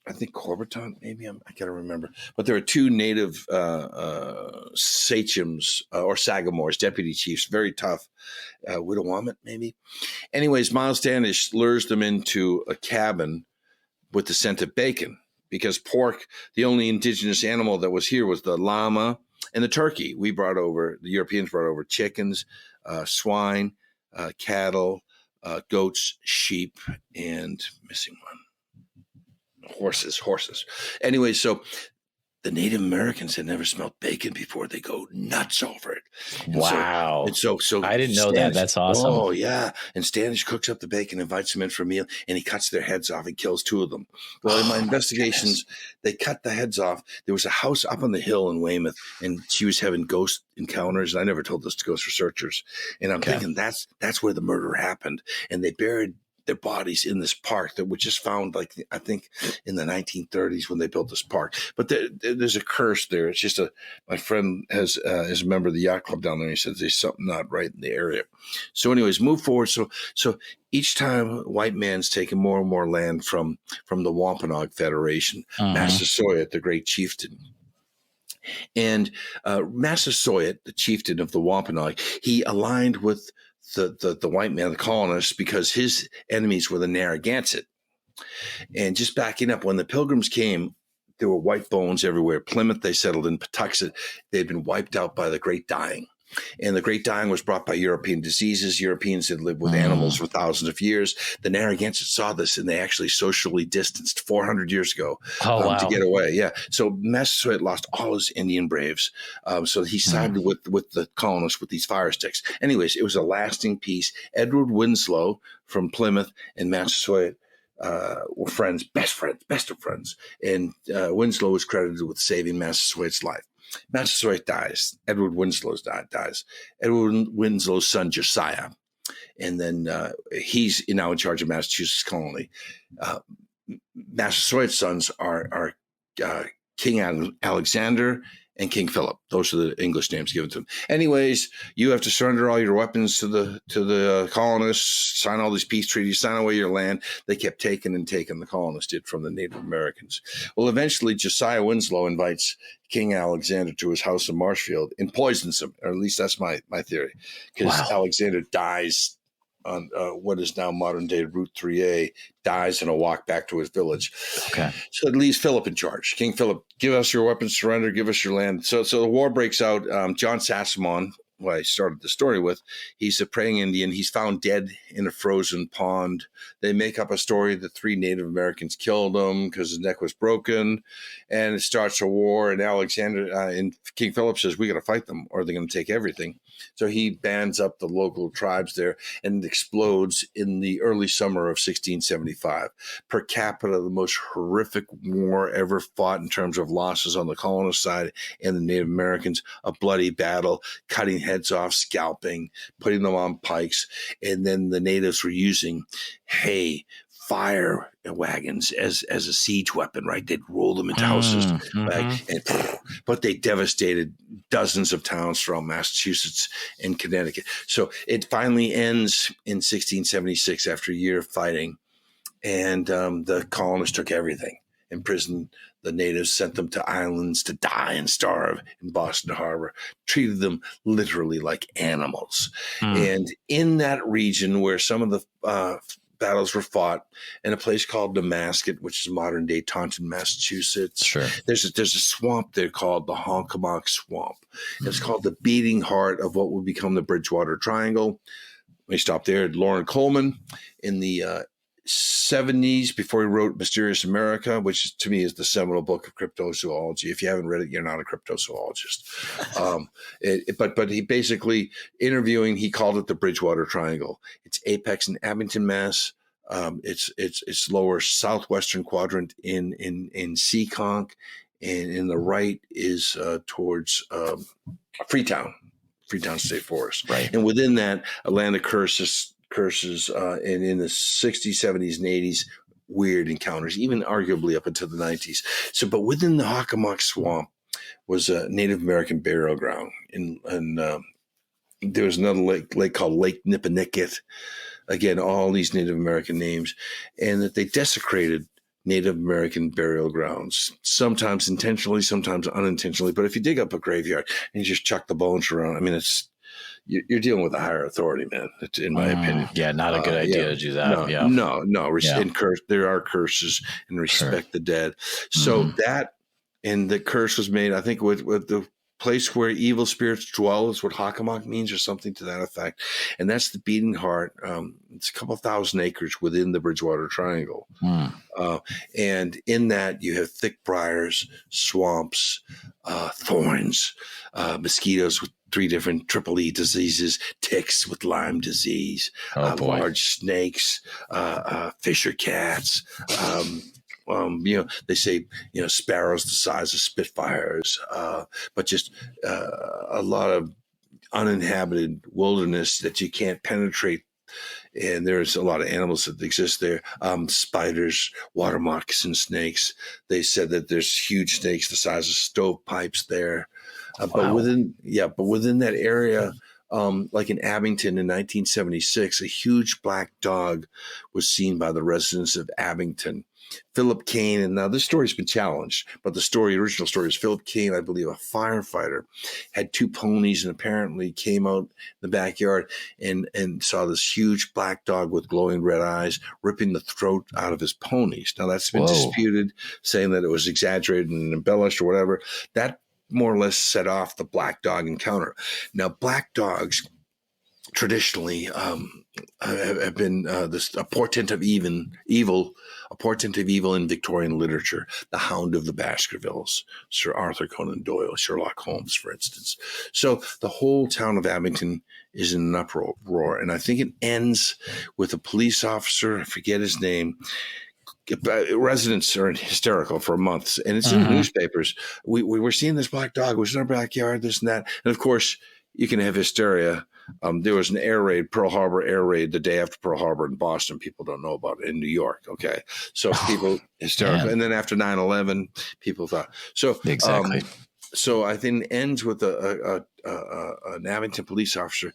I think Corberton, maybe I can't remember. But there are two native sachems or sagamores, deputy chiefs, very tough. Widawamut, maybe. Anyways, Miles Standish lures them into a cabin with the scent of bacon because pork, the only indigenous animal that was here was the llama and the turkey. The Europeans brought over chickens, swine, cattle, goats, sheep, and missing one. Horses. Anyway, so the Native Americans had never smelled bacon before. They go nuts over it. Wow. So I didn't know that. That's awesome. Oh, yeah. And Standish cooks up the bacon, invites them in for a meal, and he cuts their heads off and kills two of them. Well, in my investigations, they cut the heads off. There was a house up on the hill in Weymouth, and she was having ghost encounters. And I never told this to ghost researchers. And I'm thinking that's where the murder happened. And they buried their bodies in this park that was just found, like, I think in the 1930s when they built this park. But there's a curse there. It's just my friend is a member of the yacht club down there. And he says there's something not right in the area. So anyways, move forward. So each time white man's taken more and more land from the Wampanoag Federation, Massasoit, the great chieftain. And Massasoit, the chieftain of the Wampanoag, he aligned with the white man, the colonists, because his enemies were the Narragansett. And just backing up, when the Pilgrims came, there were white bones everywhere. Plymouth, they settled in Patuxet. They'd been wiped out by the Great Dying. And the Great Dying was brought by European diseases. Europeans had lived with animals for thousands of years. The Narragansett saw this, and they actually socially distanced 400 years ago to get away. Yeah. So Massasoit lost all his Indian braves. So he sided with the colonists with these fire sticks. Anyways, it was a lasting peace. Edward Winslow from Plymouth and Massasoit were friends, best of friends. And Winslow was credited with saving Massasoit's life. Massasoit dies. Edward Winslow dies. Edward Winslow's son, Josiah. And then he's now in charge of Massachusetts colony. Massasoit's sons are King Alexander and King Philip. Those are the English names given to them. Anyways, you have to surrender all your weapons to the colonists, sign all these peace treaties, sign away your land. They kept taking, the colonists did, from the Native Americans. Well, eventually Josiah Winslow invites King Alexander to his house in Marshfield and poisons him, or at least that's my theory, because Alexander dies on what is now modern day Route 3A, dies in a walk back to his village. Okay. So it leaves Philip in charge. King Philip, give us your weapons, surrender, give us your land. So the war breaks out. John Sassamon, who I started the story with, he's a praying Indian. He's found dead in a frozen pond. They make up a story that 3 Native Americans killed him because his neck was broken, and it starts a war. And Alexander and King Philip says, we got to fight them or they're going to take everything. So he bands up the local tribes there, and it explodes in the early summer of 1675. Per capita, the most horrific war ever fought in terms of losses on the colonist side and the Native Americans. A bloody battle, cutting heads off, scalping, putting them on pikes. And then the natives were using hay, fire wagons as a siege weapon, right? They'd roll them into houses, but they devastated dozens of towns throughout Massachusetts and Connecticut. So it finally ends in 1676 after a year of fighting, and the colonists took everything, imprisoned the natives, sent them to islands to die and starve in Boston Harbor, treated them literally like animals. And in that region where some of the battles were fought, in a place called Nemasket, which is modern day Taunton, Massachusetts. Sure. There's a swamp there called the Honkamock Swamp. It's called the beating heart of what would become the Bridgewater Triangle. We stopped there. Lauren Coleman in the 70s, before he wrote Mysterious America, which to me is the seminal book of cryptozoology. If you haven't read it, you're not a cryptozoologist. But he basically, interviewing, he called it the Bridgewater Triangle. It's apex in Abington, Mass. It's lower southwestern quadrant in Seekonk, and in the right is towards Freetown State Forest. Right. And within that, a land of curses, and in the 60s, 70s, and 80s, weird encounters, even arguably up into the 90s. So, but within the Hockomock Swamp was a Native American burial ground, and there was another lake called Lake Nipponicket. Again, all these Native American names, and that they desecrated Native American burial grounds, sometimes intentionally, sometimes unintentionally. But if you dig up a graveyard and you just chuck the bones around, I mean, you're dealing with a higher authority, man. In my opinion, yeah, not a good idea to do that. No. There are curses, and respect the dead. So that, and the curse was made, I think, with the place where evil spirits dwell is what Hockomock means, or something to that effect. And that's the Beating Heart. It's a couple thousand acres within the Bridgewater Triangle. And in that you have thick briars, swamps, thorns, mosquitoes with 3 different triple E diseases, ticks with Lyme disease, large snakes, fisher cats, they say, sparrows the size of Spitfires, but just a lot of uninhabited wilderness that you can't penetrate. And there's a lot of animals that exist there. Spiders, water moccasin snakes. They said that there's huge snakes the size of stovepipes there. But within that area, like in Abington in 1976, a huge black dog was seen by the residents of Abington. Philip Kane, and now this story's been challenged, but the original story is Philip Kane, I believe, a firefighter, had 2 ponies and apparently came out in the backyard and saw this huge black dog with glowing red eyes ripping the throat out of his ponies. Now that's been disputed, saying that it was exaggerated and embellished or whatever. That more or less set off the black dog encounter. Now, black dogs traditionally have been a portent of evil in Victorian literature. The Hound of the Baskervilles, Sir Arthur Conan Doyle, Sherlock Holmes, for instance. So the whole town of Abington is in an uproar, and I think it ends with a police officer, I forget his name. Residents are hysterical for months, and it's in the newspapers. We were seeing this black dog, it was in our backyard, this and that. And of course, you can have hysteria. There was an air raid, Pearl Harbor air raid, the day after Pearl Harbor in Boston. People don't know about it in New York. Okay. So people hysterical. Man. And then after 9/11, people thought, so exactly. So I think it ends with an Abington police officer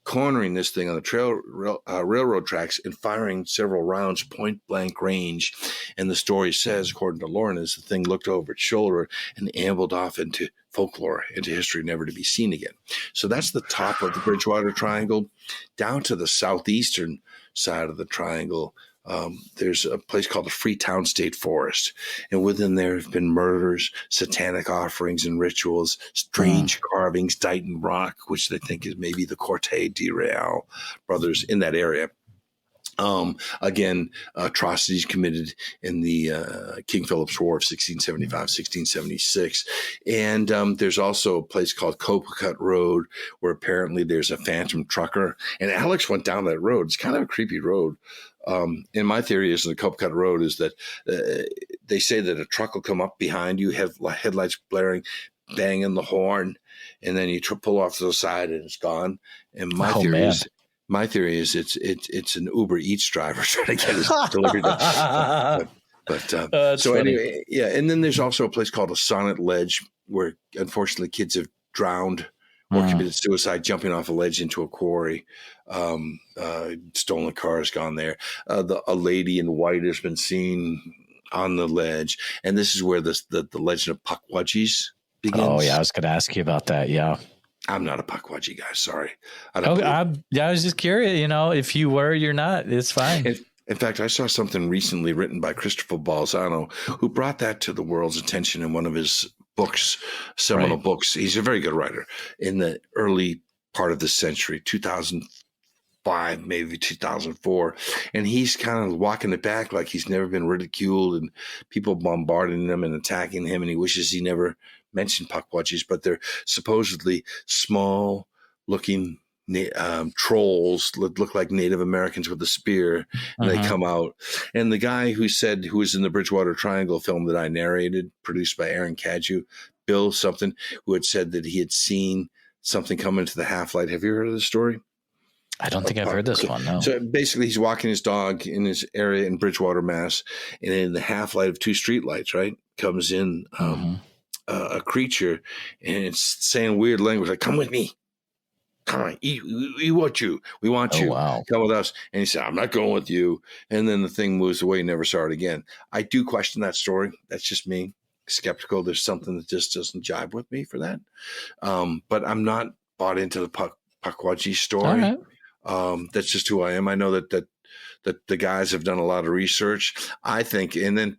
cornering this thing on the railroad tracks and firing several rounds point blank range. And the story says, according to Lauren, is the thing looked over its shoulder and ambled off into folklore, into history, never to be seen again. So that's the top of the Bridgewater Triangle. Down to the southeastern side of the triangle, there's a place called the Freetown State Forest. And within there have been murders, satanic offerings and rituals, strange carvings, Dighton Rock, which they think is maybe the Corte de Real brothers in that area. Again, atrocities committed in the King Philip's War of 1675, 1676. And there's also a place called Copacut Road, where apparently there's a phantom trucker. And Alex went down that road. It's kind of a creepy road. And my theory is in the Copacut Road is that they say that a truck will come up behind you, have headlights blaring, banging the horn, and then you pull off to the side and it's gone. And my theory is it's an Uber Eats driver trying to get his delivery done. So anyway, yeah. And then there's also a place called a Sonnet Ledge, where unfortunately kids have drowned or committed suicide jumping off a ledge into a quarry. Stolen cars gone there. A lady in white has been seen on the ledge, and this is where the legend of Pukwudgies begins. Oh yeah, I was going to ask you about that. Yeah. I'm not a Pukwudgie guy. Sorry. I was just curious, if you were, you're not, it's fine. In fact, I saw something recently written by Christopher Balzano, who brought that to the world's attention in one of his books, seminal books. He's a very good writer. In the early part of the century, 2005, maybe 2004. And he's kind of walking it back like he's never been ridiculed and people bombarding him and attacking him. And he wishes he never mentioned Pukwudgies, but they're supposedly small looking trolls look like Native Americans with a spear, and they come out. And the guy who was in the Bridgewater Triangle film that I narrated, produced by Aaron Cadju, Bill something, who had said that he had seen something come into the half light. Have you heard of the story? I don't think I've heard this one. No. So basically, he's walking his dog in his area in Bridgewater, Mass, and in the half light of 2 street lights, right, comes in a creature, and it's saying weird language like, "Come with me. Come on, we want you. We want you. Wow. Come with us." And he said, "I'm not going with you." And then the thing moves away. Never saw it again. I do question that story. That's just me, skeptical. There's something that just doesn't jive with me for that. But I'm not bought into the Pukwudgie story. All right. That's just who I am. I know that the guys have done a lot of research, I think. And then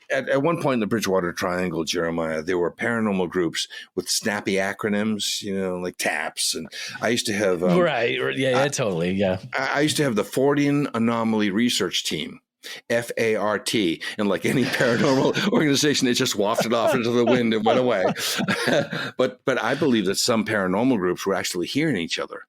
at one point in the Bridgewater Triangle, Jeremiah, there were paranormal groups with snappy acronyms, like TAPS. And I used to have right. Yeah, totally. Yeah. I used to have the Fortean Anomaly Research Team. FART, and like any paranormal organization, it just wafted off into the wind and went away. But I believe that some paranormal groups were actually hearing each other,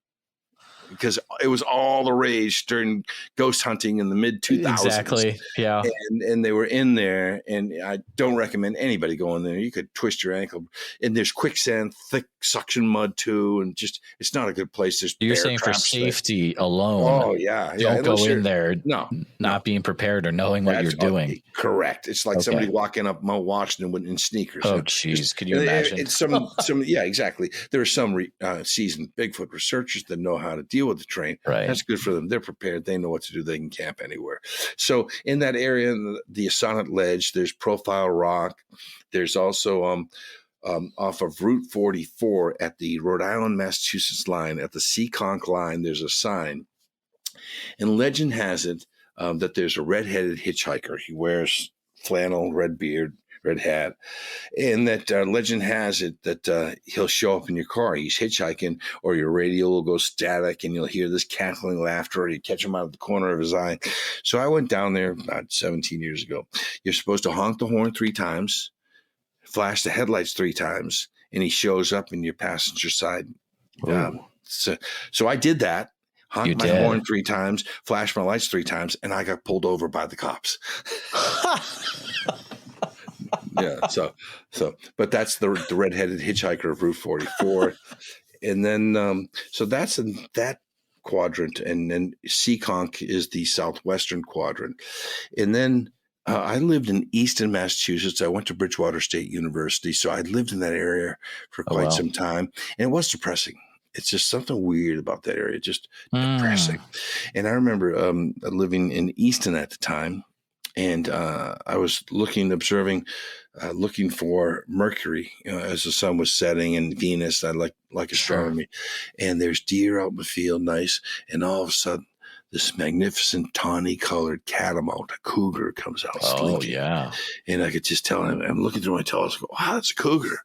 because it was all the rage during ghost hunting in the mid 2000s. Exactly. Yeah. And they were in there, and I don't recommend anybody go in there. You could twist your ankle, and there's quicksand, thick suction mud too, and just it's not a good place. There's You're saying for safety alone. Oh yeah. Don't go in there. No, not being prepared or knowing what you're doing. Correct. It's like somebody walking up Mount Washington in sneakers. Oh, jeez. Could you imagine? It's some. Yeah, exactly. There are some seasoned Bigfoot researchers that know how to deal with the terrain. Right. That's good for them. They're prepared. They know what to do. They can camp anywhere. So in that area, the Sonnet Ledge, there's Profile Rock. There's also off of Route 44 at the Rhode Island, Massachusetts line, at the Seekonk line, there's a sign. And legend has it that there's a red-headed hitchhiker. He wears flannel, red beard, red hat. And that legend has it that he'll show up in your car. He's hitchhiking, or your radio will go static, and you'll hear this cackling laughter, or you catch him out of the corner of his eye. So I went down there about 17 years ago. You're supposed to honk the horn 3 times, flash the headlights 3 times, and he shows up in your passenger side. So I did that. Honked my horn 3 times, flashed my lights 3 times, and I got pulled over by the cops. Yeah. So, but that's the redheaded hitchhiker of Route 44. And then, so that's in that quadrant. And then Seekonk is the southwestern quadrant. And then I lived in Easton, Massachusetts. I went to Bridgewater State University. So I lived in that area for quite some time. And it was depressing. It's just something weird about that area, just depressing. And I remember living in Easton at the time. And I was looking for Mercury as the sun was setting, and Venus. I like astronomy. And there's deer out in the field, nice. And all of a sudden, this magnificent tawny-colored catamount, a cougar, comes out slinking. Oh, yeah. And I could just tell him, I'm looking through my telescope, wow, that's a cougar.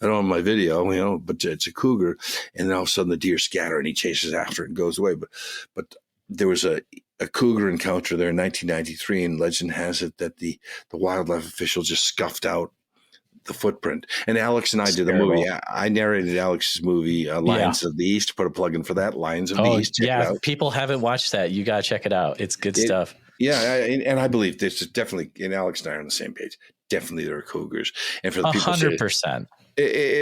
I don't have my video, but it's a cougar. And then all of a sudden, the deer scatter, and he chases after it and goes away. But there was a cougar encounter there in 1993, and legend has it that the wildlife official just scuffed out the footprint. And Alex and I did the movie. I narrated Alex's movie, Lions of the East. Put a plug in for that, Lions of the East. Check it out. People haven't watched that. You got to check it out. It's good stuff. Yeah, and I believe there's definitely, and Alex and I are on the same page. Definitely there are cougars. And for the people 100%.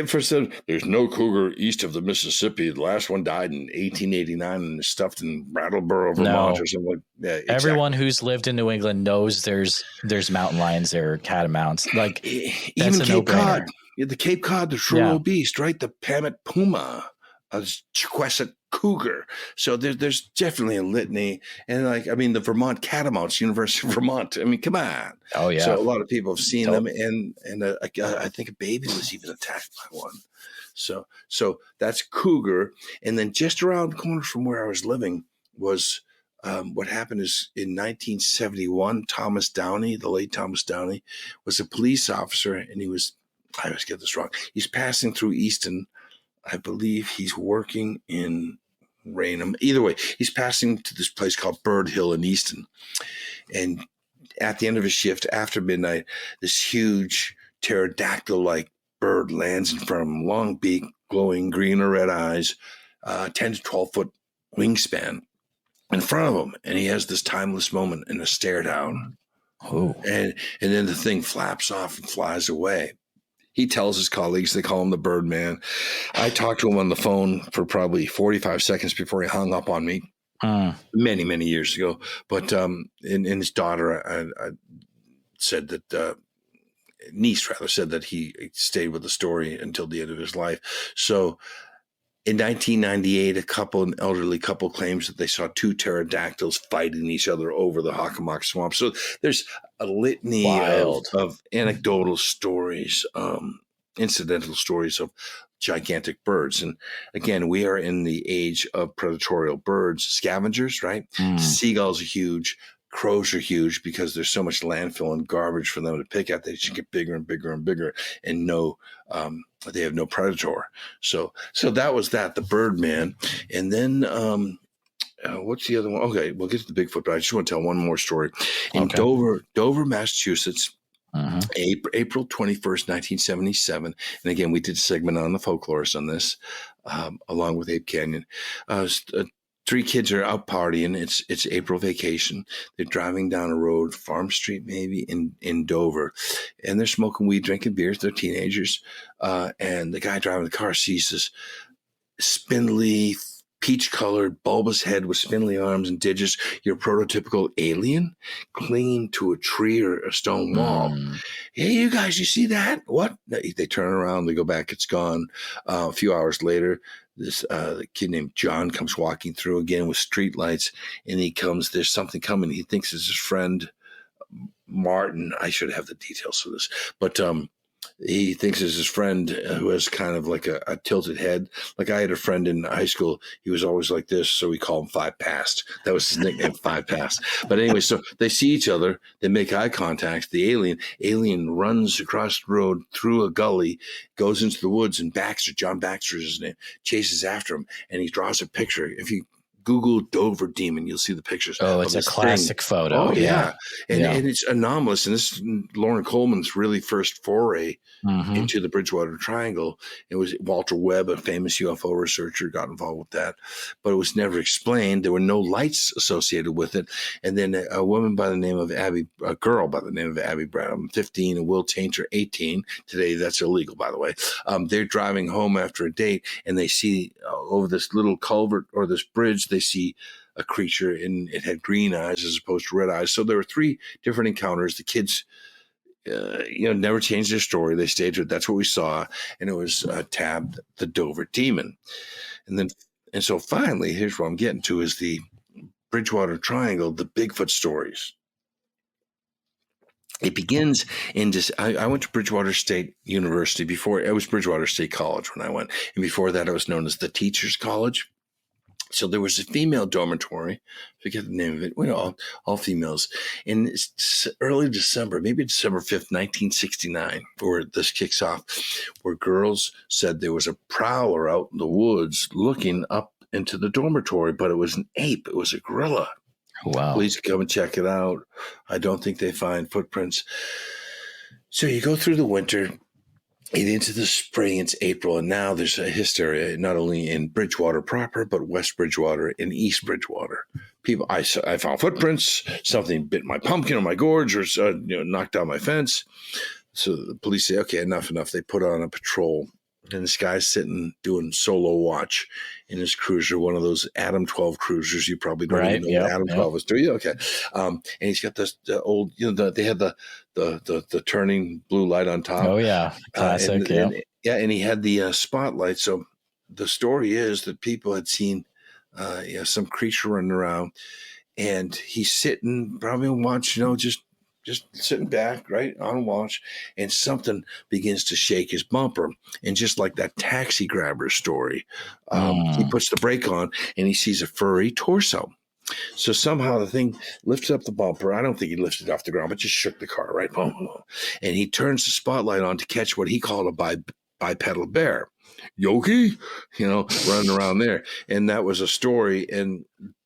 For some, there's no cougar east of the Mississippi. The last one died in 1889 and is stuffed in Brattleboro, Vermont, or something like that. Exactly. Everyone who's lived in New England knows there's mountain lions there, catamounts. Like even Cape Cod, the Cape Cod, the Truro beast, right? The Pamet puma, Chequesset cougar. So there's definitely a litany. And the Vermont catamounts, University of Vermont. I mean, come on. Oh yeah. So a lot of people have seen them, and I think a baby was even attacked by one. So that's cougar. And then just around the corner from where I was living was what happened is in 1971, Thomas Downey, the late Thomas Downey, was a police officer, and I always get this wrong. He's passing through Easton. I believe he's working in Raynham. Either way, he's passing to this place called Bird Hill in Easton. And at the end of his shift, after midnight, this huge pterodactyl-like bird lands in front of him, long beak, glowing green or red eyes, 10 to 12 foot wingspan in front of him. And he has this timeless moment and a stare down. Oh. And then the thing flaps off and flies away. He tells his colleagues, they call him the Birdman. I talked to him on the phone for probably 45 seconds before he hung up on me many, many years ago. But and his daughter I said that, niece rather, said that he stayed with the story until the end of his life. So in 1998, an elderly couple claims that they saw two pterodactyls fighting each other over the Hockomock Swamp. So there's a litany of anecdotal stories, incidental stories of gigantic birds. And again, we are in the age of predatorial birds, scavengers, right? Seagulls are huge. Crows are huge because there's so much landfill and garbage for them to pick at. They just get bigger and bigger and bigger, and they have no predator. So that was that, the Birdman. And then what's the other one? Okay, we'll get to the Bigfoot, but I just want to tell one more story. In Dover, Massachusetts, April 21st, 1977. And again, we did a segment on the Folklorist on this, along with Ape Canyon. Three kids are out partying. It's April vacation. They're driving down a road, Farm Street maybe, in Dover, and they're smoking weed, drinking beers. They're teenagers, and the guy driving the car sees this spindly, peach-colored, bulbous head with spindly arms and digits. Your prototypical alien clinging to a tree or a stone wall. Hey, you guys, you see that? What? They turn around. They go back. It's gone. A few hours later, this kid named John comes walking through again with street lights, and there's something coming. He thinks it's his friend Martin. I should have the details for this, but he thinks it's his friend who has kind of like a tilted head. Like I had a friend in high school. He was always like this, so we call him Five Past. That was his nickname, Five Past. But anyway, so they see each other. They make eye contact. The alien runs across the road through a gully, goes into the woods, and John Baxter is his name, chases after him, and he draws a picture. If you Google Dover Demon, you'll see the pictures. Oh, it's a classic photo. Oh, yeah. And it's anomalous. And this is Lauren Coleman's really first foray into the Bridgewater Triangle. It was Walter Webb, a famous UFO researcher, got involved with that. But it was never explained. There were no lights associated with it. And then a girl by the name of Abby Bradham, 15, and Will Tainter, 18. Today, that's illegal, by the way. They're driving home after a date, and they see over this little culvert or this bridge, they see a creature, and it had green eyes as opposed to red eyes. So there were three different encounters. The kids, never changed their story. They stayed with that's what we saw, and it was tabbed the Dover Demon. And so finally, here's what I'm getting to: is the Bridgewater Triangle, the Bigfoot stories. It begins in I went to Bridgewater State University before. It was Bridgewater State College when I went, and before that, it was known as the Teachers College. So there was a female dormitory, I forget the name of it, all females, in early December, maybe December 5th, 1969, where this kicks off, where girls said there was a prowler out in the woods looking up into the dormitory, but it was an ape. It was a gorilla. Wow. Please come and check it out. I don't think they find footprints. So you go through the winter, and into the spring, it's April, and now there's a hysteria, not only in Bridgewater proper, but West Bridgewater and East Bridgewater. People, I found footprints, something bit my pumpkin or my gorge, or knocked down my fence. So the police say, okay, enough. They put on a patrol, and this guy's sitting doing solo watch in his cruiser, one of those Adam 12 cruisers. You probably don't even know what Adam 12 is, do you? Okay. And he's got this old, they had the turning blue light on top. Oh, yeah. Classic, and he had the spotlight. So the story is that people had seen some creature running around, and he's sitting, probably on watch, just sitting back, right, on watch, and something begins to shake his bumper. And just like that taxi grabber story, he puts the brake on, and he sees a furry torso. So somehow the thing lifts up the bumper. I don't think he lifted it off the ground, but just shook the car, right? Boom, boom, boom. And he turns the spotlight on to catch what he called a bipedal bear. Yogi, running around there. And that was a story, and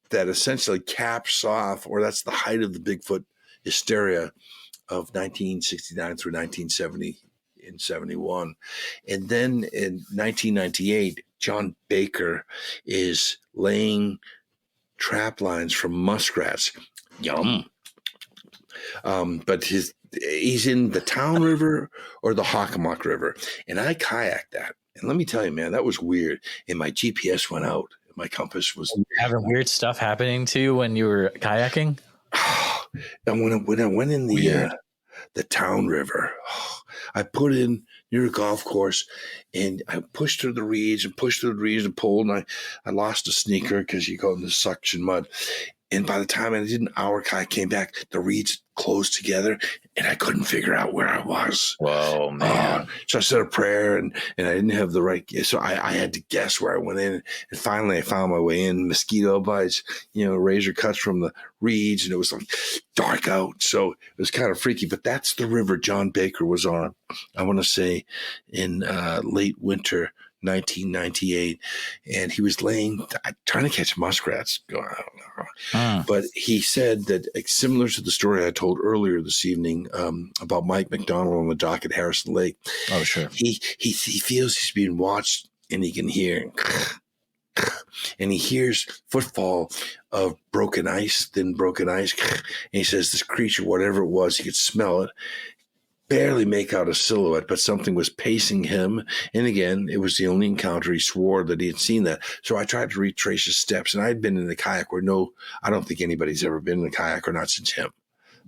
that essentially caps off, or that's the height of the Bigfoot hysteria of 1969 through 1970 in 71. And then in 1998, John Baker is laying trap lines from muskrats. Yum. But he's in the Town River or the Hockomock River. And I kayaked that. And let me tell you, man, that was weird. And my GPS went out. My compass was having weird stuff happening to you when you were kayaking. And when I went in the Town River, I put in near a golf course, and I pushed through the reeds and pulled, and I lost a sneaker because you go in the suction mud. And by the time I did an hour kayak came back, the reeds closed together, and I couldn't figure out where I was. Whoa, man. So I said a prayer, and I didn't have the right. So I had to guess where I went in. And finally, I found my way in. Mosquito bites, razor cuts from the reeds, and it was like dark out. So it was kind of freaky. But that's the river John Baker was on, I want to say, in late winter 1998, and he was trying to catch muskrats. I don't know. But he said that, similar to the story I told earlier this evening about Mike McDonald on the dock at Harrison Lake. Oh, sure. He feels he's being watched, and he can hear, and he hears footfall of broken ice, thin broken ice. And he says this creature, whatever it was, he could smell it. Barely make out a silhouette, but something was pacing him. And again, it was the only encounter. He swore that he had seen that. So I tried to retrace his steps, and I had been in a kayak where I don't think anybody's ever been in a kayak, or not since him,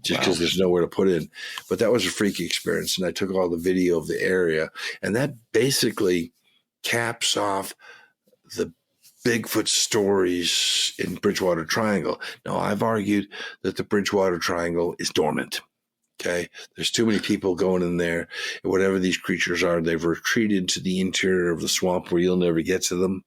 just because there's nowhere to put in. But that was a freaky experience, and I took all the video of the area, and that basically caps off the Bigfoot stories in Bridgewater Triangle. Now, I've argued that the Bridgewater Triangle is dormant. Okay, there's too many people going in there. And whatever these creatures are, they've retreated to the interior of the swamp where you'll never get to them.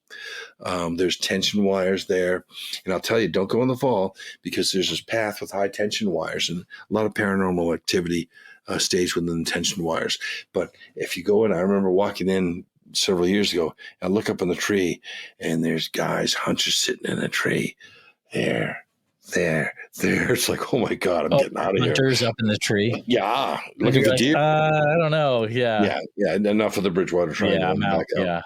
There's tension wires there. And I'll tell you, don't go in the fall, because there's this path with high tension wires, and a lot of paranormal activity stays within the tension wires. But if you go in, I remember walking in several years ago, and I look up in the tree, and there's hunters sitting in a tree there. It's like, oh my God, I'm getting out of here. Hunters up in the tree. Yeah. Look at the deer. I don't know. Yeah. Enough of the Bridgewater Triangle. Yeah, I'm out. Yeah.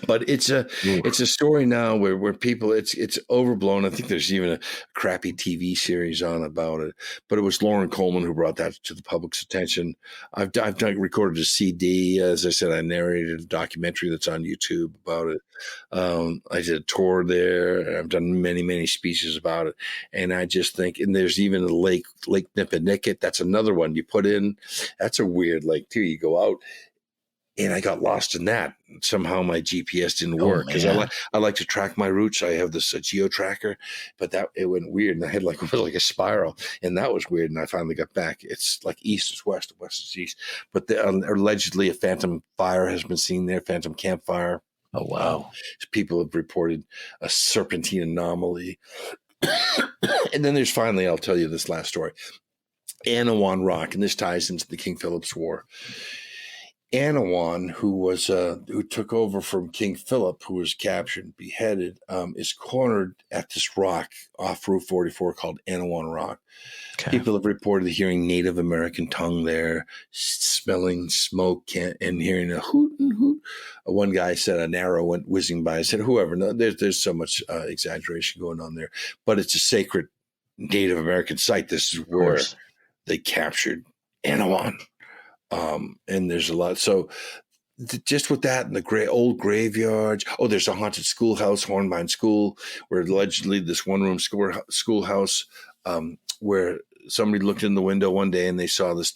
But it's a story now where people, it's overblown. I think there's even a crappy TV series on about it. But it was Lauren Coleman who brought that to the public's attention. I've recorded a CD. As I said, I narrated a documentary that's on YouTube about it. I did a tour there. I've done many, many speeches about it. And I just think, and there's even a Lake Nipponicket. That's another one you put in. That's a weird lake too. You go out. And I got lost in that. Somehow my GPS didn't work, because I like to track my routes. I have this geo tracker, but it went weird, and I had it was like a spiral, and that was weird. And I finally got back. It's like east is west, west is east. But allegedly a phantom fire has been seen there, phantom campfire. Oh wow! People have reported a serpentine anomaly. And then there's finally, I'll tell you this last story, Anawan Rock, and this ties into the King Philip's War. Anawan, who took over from King Philip, who was captured and beheaded, is cornered at this rock off Route 44 called Anawan Rock. Okay. People have reported hearing Native American tongue there, smelling smoke and hearing a hoot and hoot. One guy said an arrow went whizzing by. I said, whoever. No, there's so much exaggeration going on there. But it's a sacred Native American site. This is where they captured Anawan. And there's a lot. So just with that and the old graveyards. Oh, there's a haunted schoolhouse, Hornbein School, where allegedly this one-room schoolhouse where somebody looked in the window one day and they saw this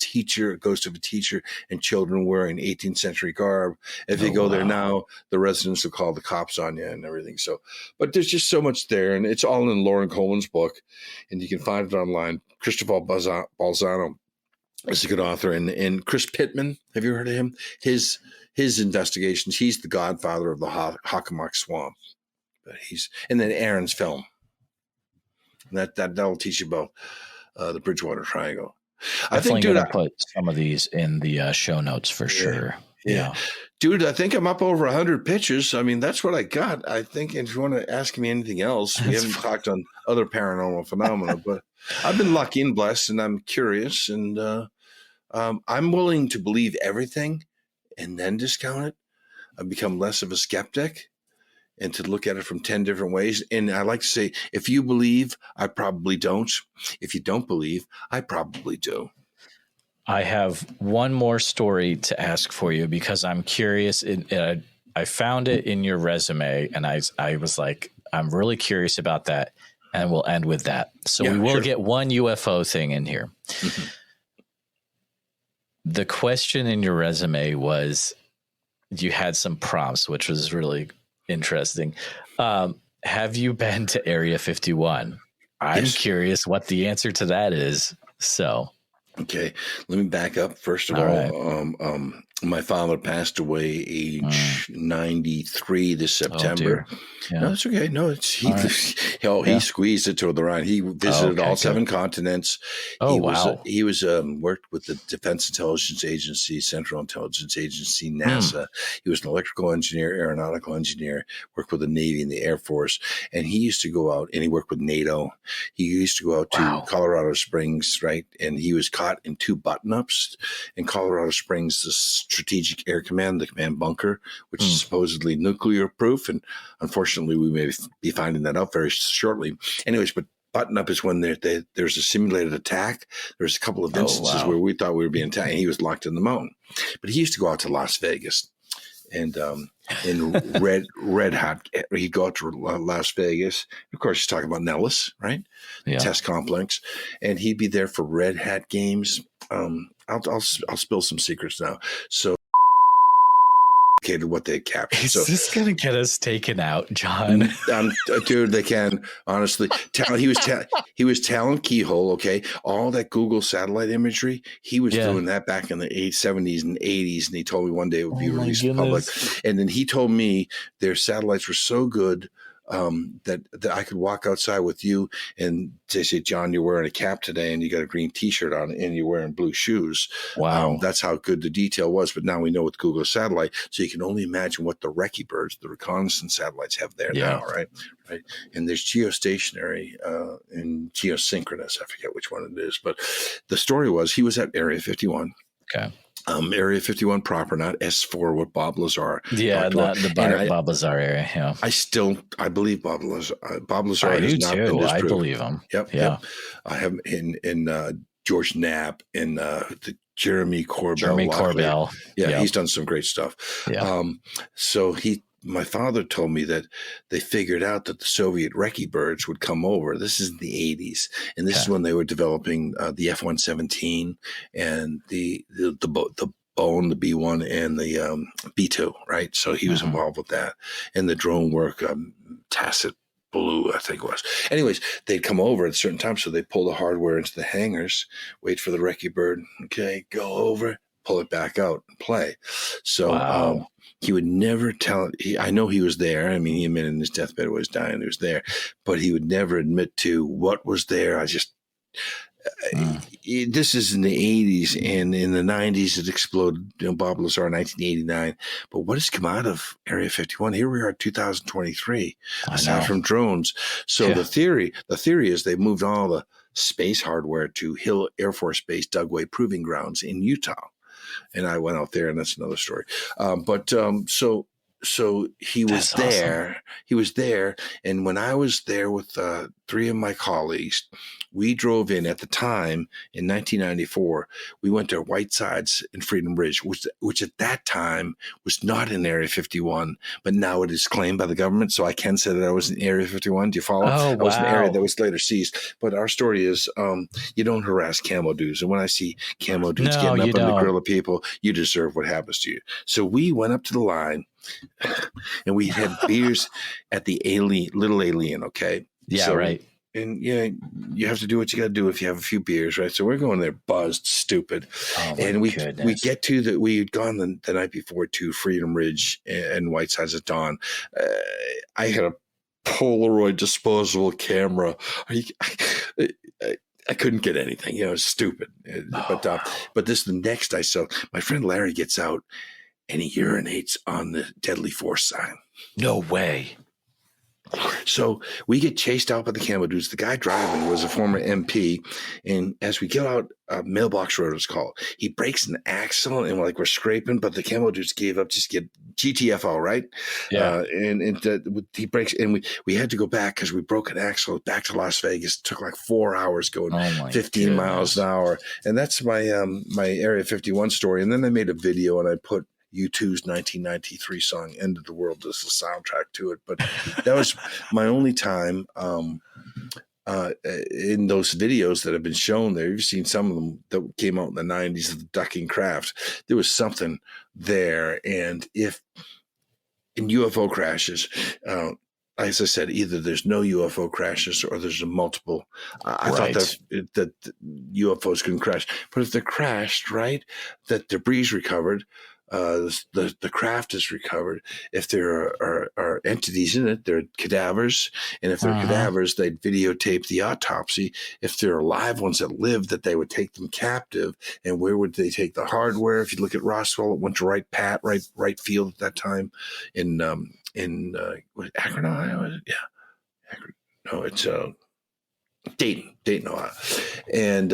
ghost of a teacher, and children wearing 18th century garb. If you go there now, the residents will call the cops on you and everything. So, but there's just so much there, and it's all in Lauren Coleman's book, and you can find it online. Cristobal Balzano is a good author, and Chris Pittman. Have you heard of him? His investigations. He's the godfather of the Hockomock Swamp. But and then Aaron's film. That'll teach you about the Bridgewater Triangle. I think, dude, I put some of these in the show notes for sure. Yeah. Dude, I think I'm up over 100 pictures. I mean, that's what I got. I think if you want to ask me anything else, we haven't talked on other paranormal phenomena, but I've been lucky and blessed, and I'm curious, and I'm willing to believe everything and then discount it. I've become less of a skeptic and to look at it from 10 different ways. And I like to say, if you believe, I probably don't. If you don't believe, I probably do. I have one more story to ask for you because I'm curious. I found it in your resume, and I was like, I'm really curious about that, and we'll end with that. So we will get one UFO thing in here. Mm-hmm. The question in your resume was, you had some prompts, which was really interesting. Have you been to Area 51? I'm curious what the answer to that is. So, okay, let me back up. First of all, my father passed away age 93 this September. No, it's okay. No, he squeezed it to the right. He visited all 7 continents. He was worked with the Defense Intelligence Agency, Central Intelligence Agency, NASA. He was an electrical engineer, aeronautical engineer, worked with the Navy and the Air Force. And he used to go out, and he worked with NATO. He used to go out to Colorado Springs, right? And he was caught in 2 button-ups in Colorado Springs, the Strategic Air Command, the command bunker, which is supposedly nuclear proof. And unfortunately, we may be finding that out very shortly. Anyways, but button up is when there's a simulated attack. There's a couple of instances where we thought we were being attacked, and he was locked in the mountain. But he used to go out to Las Vegas. And in red hot, he'd go out to Las Vegas. Of course, he's talking about Nellis, right? Yeah. Test complex. And he'd be there for red hat games. I'll spill some secrets now. So, what they captured. Is this going to get us taken out, John? Dude, they can, honestly. He was Talon Keyhole, okay? All that Google satellite imagery, he was doing that back in the 70s and 80s, and he told me one day it would be released in public. And then he told me their satellites were so good that I could walk outside with you and they say, John, you're wearing a cap today and you got a green T-shirt on and you're wearing blue shoes. Wow. That's how good the detail was. But now we know with Google satellite, so you can only imagine what the recce birds, the reconnaissance satellites have there now, right? Right. And there's geostationary and geosynchronous. I forget which one it is. But the story was he was at Area 51. Okay. Area 51 proper, not S4 with Bob Lazar. Yeah, not the Bob Lazar area. Yeah, I believe Bob Lazar. Bob Lazar I do too. I believe him. Yep. Yeah. Yep. I have in George Knapp and the Jeremy Corbell. Yeah, he's done some great stuff. Yeah. My father told me that they figured out that the Soviet recce birds would come over. This is in the 80s. And this is when they were developing the F-117 and the Bone, the B-1 and the B-2, right? So he was involved with that. And the drone work, Tacit Blue, I think it was. Anyways, they'd come over at a certain time. So they pull the hardware into the hangars, wait for the recce bird. Okay, go over, pull it back out and play. So he would never tell it. I know he was there. I mean, he admitted in his deathbed he was dying. He was there, but he would never admit to what was there. This is in the 80s, and in the 90s it exploded. Bob Lazar in 1989. But what has come out of Area 51? Here we are, 2023. Aside from drones. So the theory is they moved all the space hardware to Hill Air Force Base Dugway Proving Grounds in Utah. And I went out there, and that's another story. So he was there. Awesome. He was there. And when I was there with 3 of my colleagues, we drove in at the time in 1994. We went to Whitesides in Freedom Ridge, which at that time was not in Area 51, but now it is claimed by the government. So I can say that I was in Area 51. Do you follow? I was in an area that was later seized. But our story is you don't harass camo dudes. And when I see camo dudes getting up on the grill of people, you deserve what happens to you. So we went up to the line. And we had beers at the Little Alien, okay? Yeah, right. And you have to do what you got to do if you have a few beers, right? So we're going there buzzed, stupid. And we get to we had gone the night before to Freedom Ridge and Whitesides at dawn. I had a Polaroid disposable camera. I couldn't get anything. It was stupid. But this the next I saw. My friend Larry gets out. And he urinates on the deadly force sign. No way. So we get chased out by the camel dudes. The guy driving was a former MP. And as we get out, Mailbox Road is called. He breaks an axle and we're scraping, but the camel dudes gave up, just get GTFO, right? Yeah. He breaks, and we had to go back because we broke an axle back to Las Vegas. It took like 4 hours going 15 miles an hour. And that's my Area 51 story. And then I made a video and I put U2's 1993 song "End of the World" as the soundtrack to it. But that was my only time in those videos that have been shown there. You've seen some of them that came out in the 90s of the ducking craft. There was something there. And if in UFO crashes, as I said, either there's no UFO crashes or there's a multiple. I thought that UFOs couldn't crash. But if they're crashed, right, that debris recovered, the craft is recovered. If there are entities in it, they're cadavers. And if they're cadavers, they'd videotape the autopsy. If they're alive ones that live, that they would take them captive. And where would they take the hardware? If you look at Roswell, it went to right field at that time in Akron, Ohio. Yeah. Akron. No, it's Dayton, Ohio. And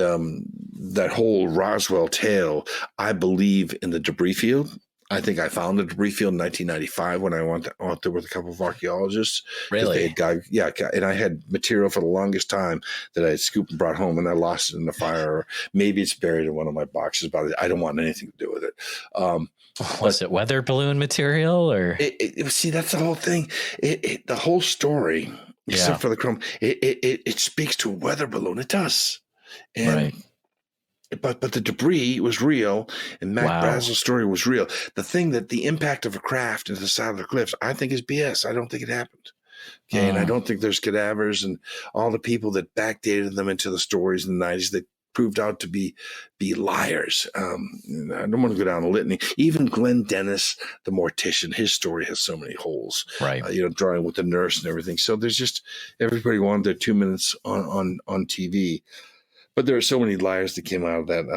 that whole Roswell tale, I believe in the debris field. I think I found the debris field in 1995 when I went out there with a couple of archaeologists. Really? And I had material for the longest time that I had scooped and brought home, and I lost it in the fire. Or maybe it's buried in one of my boxes, but I don't want anything to do with it. Was it weather balloon material or? See, that's the whole thing. The whole story, except for the chrome, it speaks to a weather balloon. It does. And, But the debris was real, and Mac Brazel's story was real. The thing that the impact of a craft into the side of the cliffs, I think is BS. I don't think it happened. Okay, and I don't think there's cadavers and all the people that backdated them into the stories in the 90s that proved out to be liars. I don't want to go down a litany. Even Glenn Dennis, the mortician, his story has so many holes. Right. Drawing with the nurse and everything. So there's just everybody wanted their 2 minutes on TV. But there are so many liars that came out of that.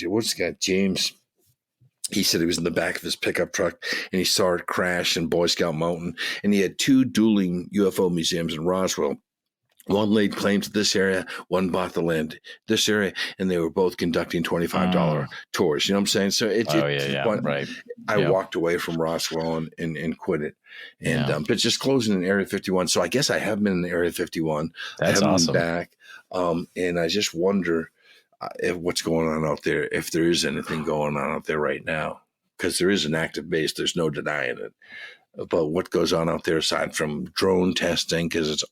What's the guy? James. He said he was in the back of his pickup truck and he saw it crash in Boy Scout Mountain. And he had two dueling UFO museums in Roswell. One laid claim to this area, one bought the land this area, and they were both conducting $25 tours. You know what I'm saying? So I walked away from Roswell and quit it. And but just closing in Area 51. So I guess I have been in Area 51. That's I haven't awesome. been back. And I just wonder what's going on out there, if there is anything going on out there right now, because there is an active base. There's no denying it. But what goes on out there aside from drone testing, because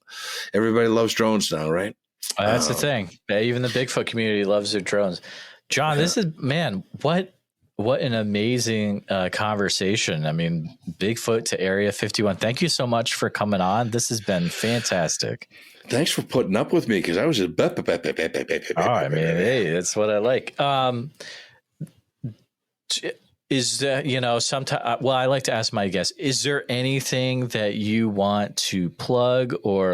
everybody loves drones now, right? That's the thing. Even the Bigfoot community loves their drones. John, this is, man, what an amazing conversation. I mean, Bigfoot to Area 51. Thank you so much for coming on. This has been fantastic. Thanks for putting up with me, because I was just hey, that's what I like. Is that, sometimes, well, I like to ask my guests, is there anything that you want to plug or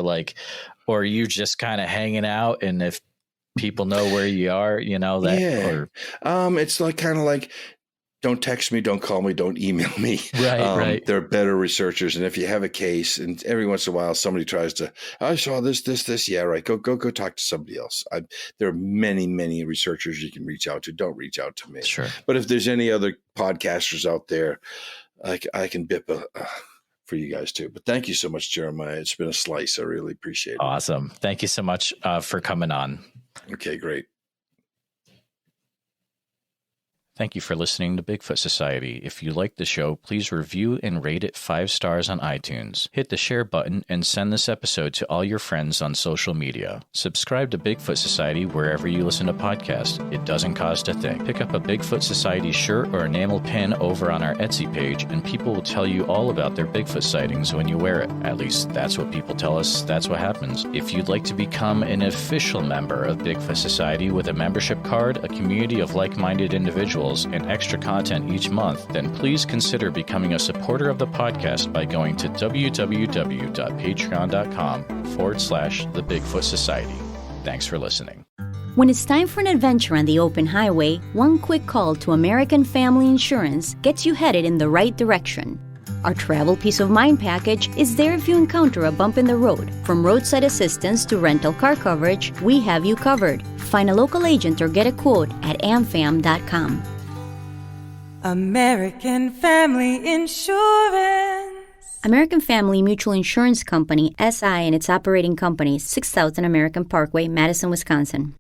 are you just kind of hanging out, and if people know where you are, it's kind of like, don't text me, don't call me, don't email me. Right. They're better researchers. And if you have a case, and every once in a while somebody tries to, I saw this. Yeah, right. Go talk to somebody else. There are many, many researchers you can reach out to. Don't reach out to me. Sure. But if there's any other podcasters out there, I can bip for you guys too. But thank you so much, Jeremiah. It's been a slice. I really appreciate it. Awesome. Thank you so much for coming on. Okay, great. Thank you for listening to Bigfoot Society. If you like the show, please review and rate it 5 stars on iTunes. Hit the share button and send this episode to all your friends on social media. Subscribe to Bigfoot Society wherever you listen to podcasts. It doesn't cost a thing. Pick up a Bigfoot Society shirt or enamel pin over on our Etsy page, and people will tell you all about their Bigfoot sightings when you wear it. At least that's what people tell us. That's what happens. If you'd like to become an official member of Bigfoot Society with a membership card, a community of like-minded individuals, and extra content each month, then please consider becoming a supporter of the podcast by going to www.patreon.com/The Bigfoot Society. Thanks for listening. When it's time for an adventure on the open highway, one quick call to American Family Insurance gets you headed in the right direction. Our Travel Peace of Mind package is there if you encounter a bump in the road. From roadside assistance to rental car coverage, we have you covered. Find a local agent or get a quote at amfam.com. American Family Insurance. American Family Mutual Insurance Company, SI, and its operating companies, 6000 American Parkway, Madison, Wisconsin.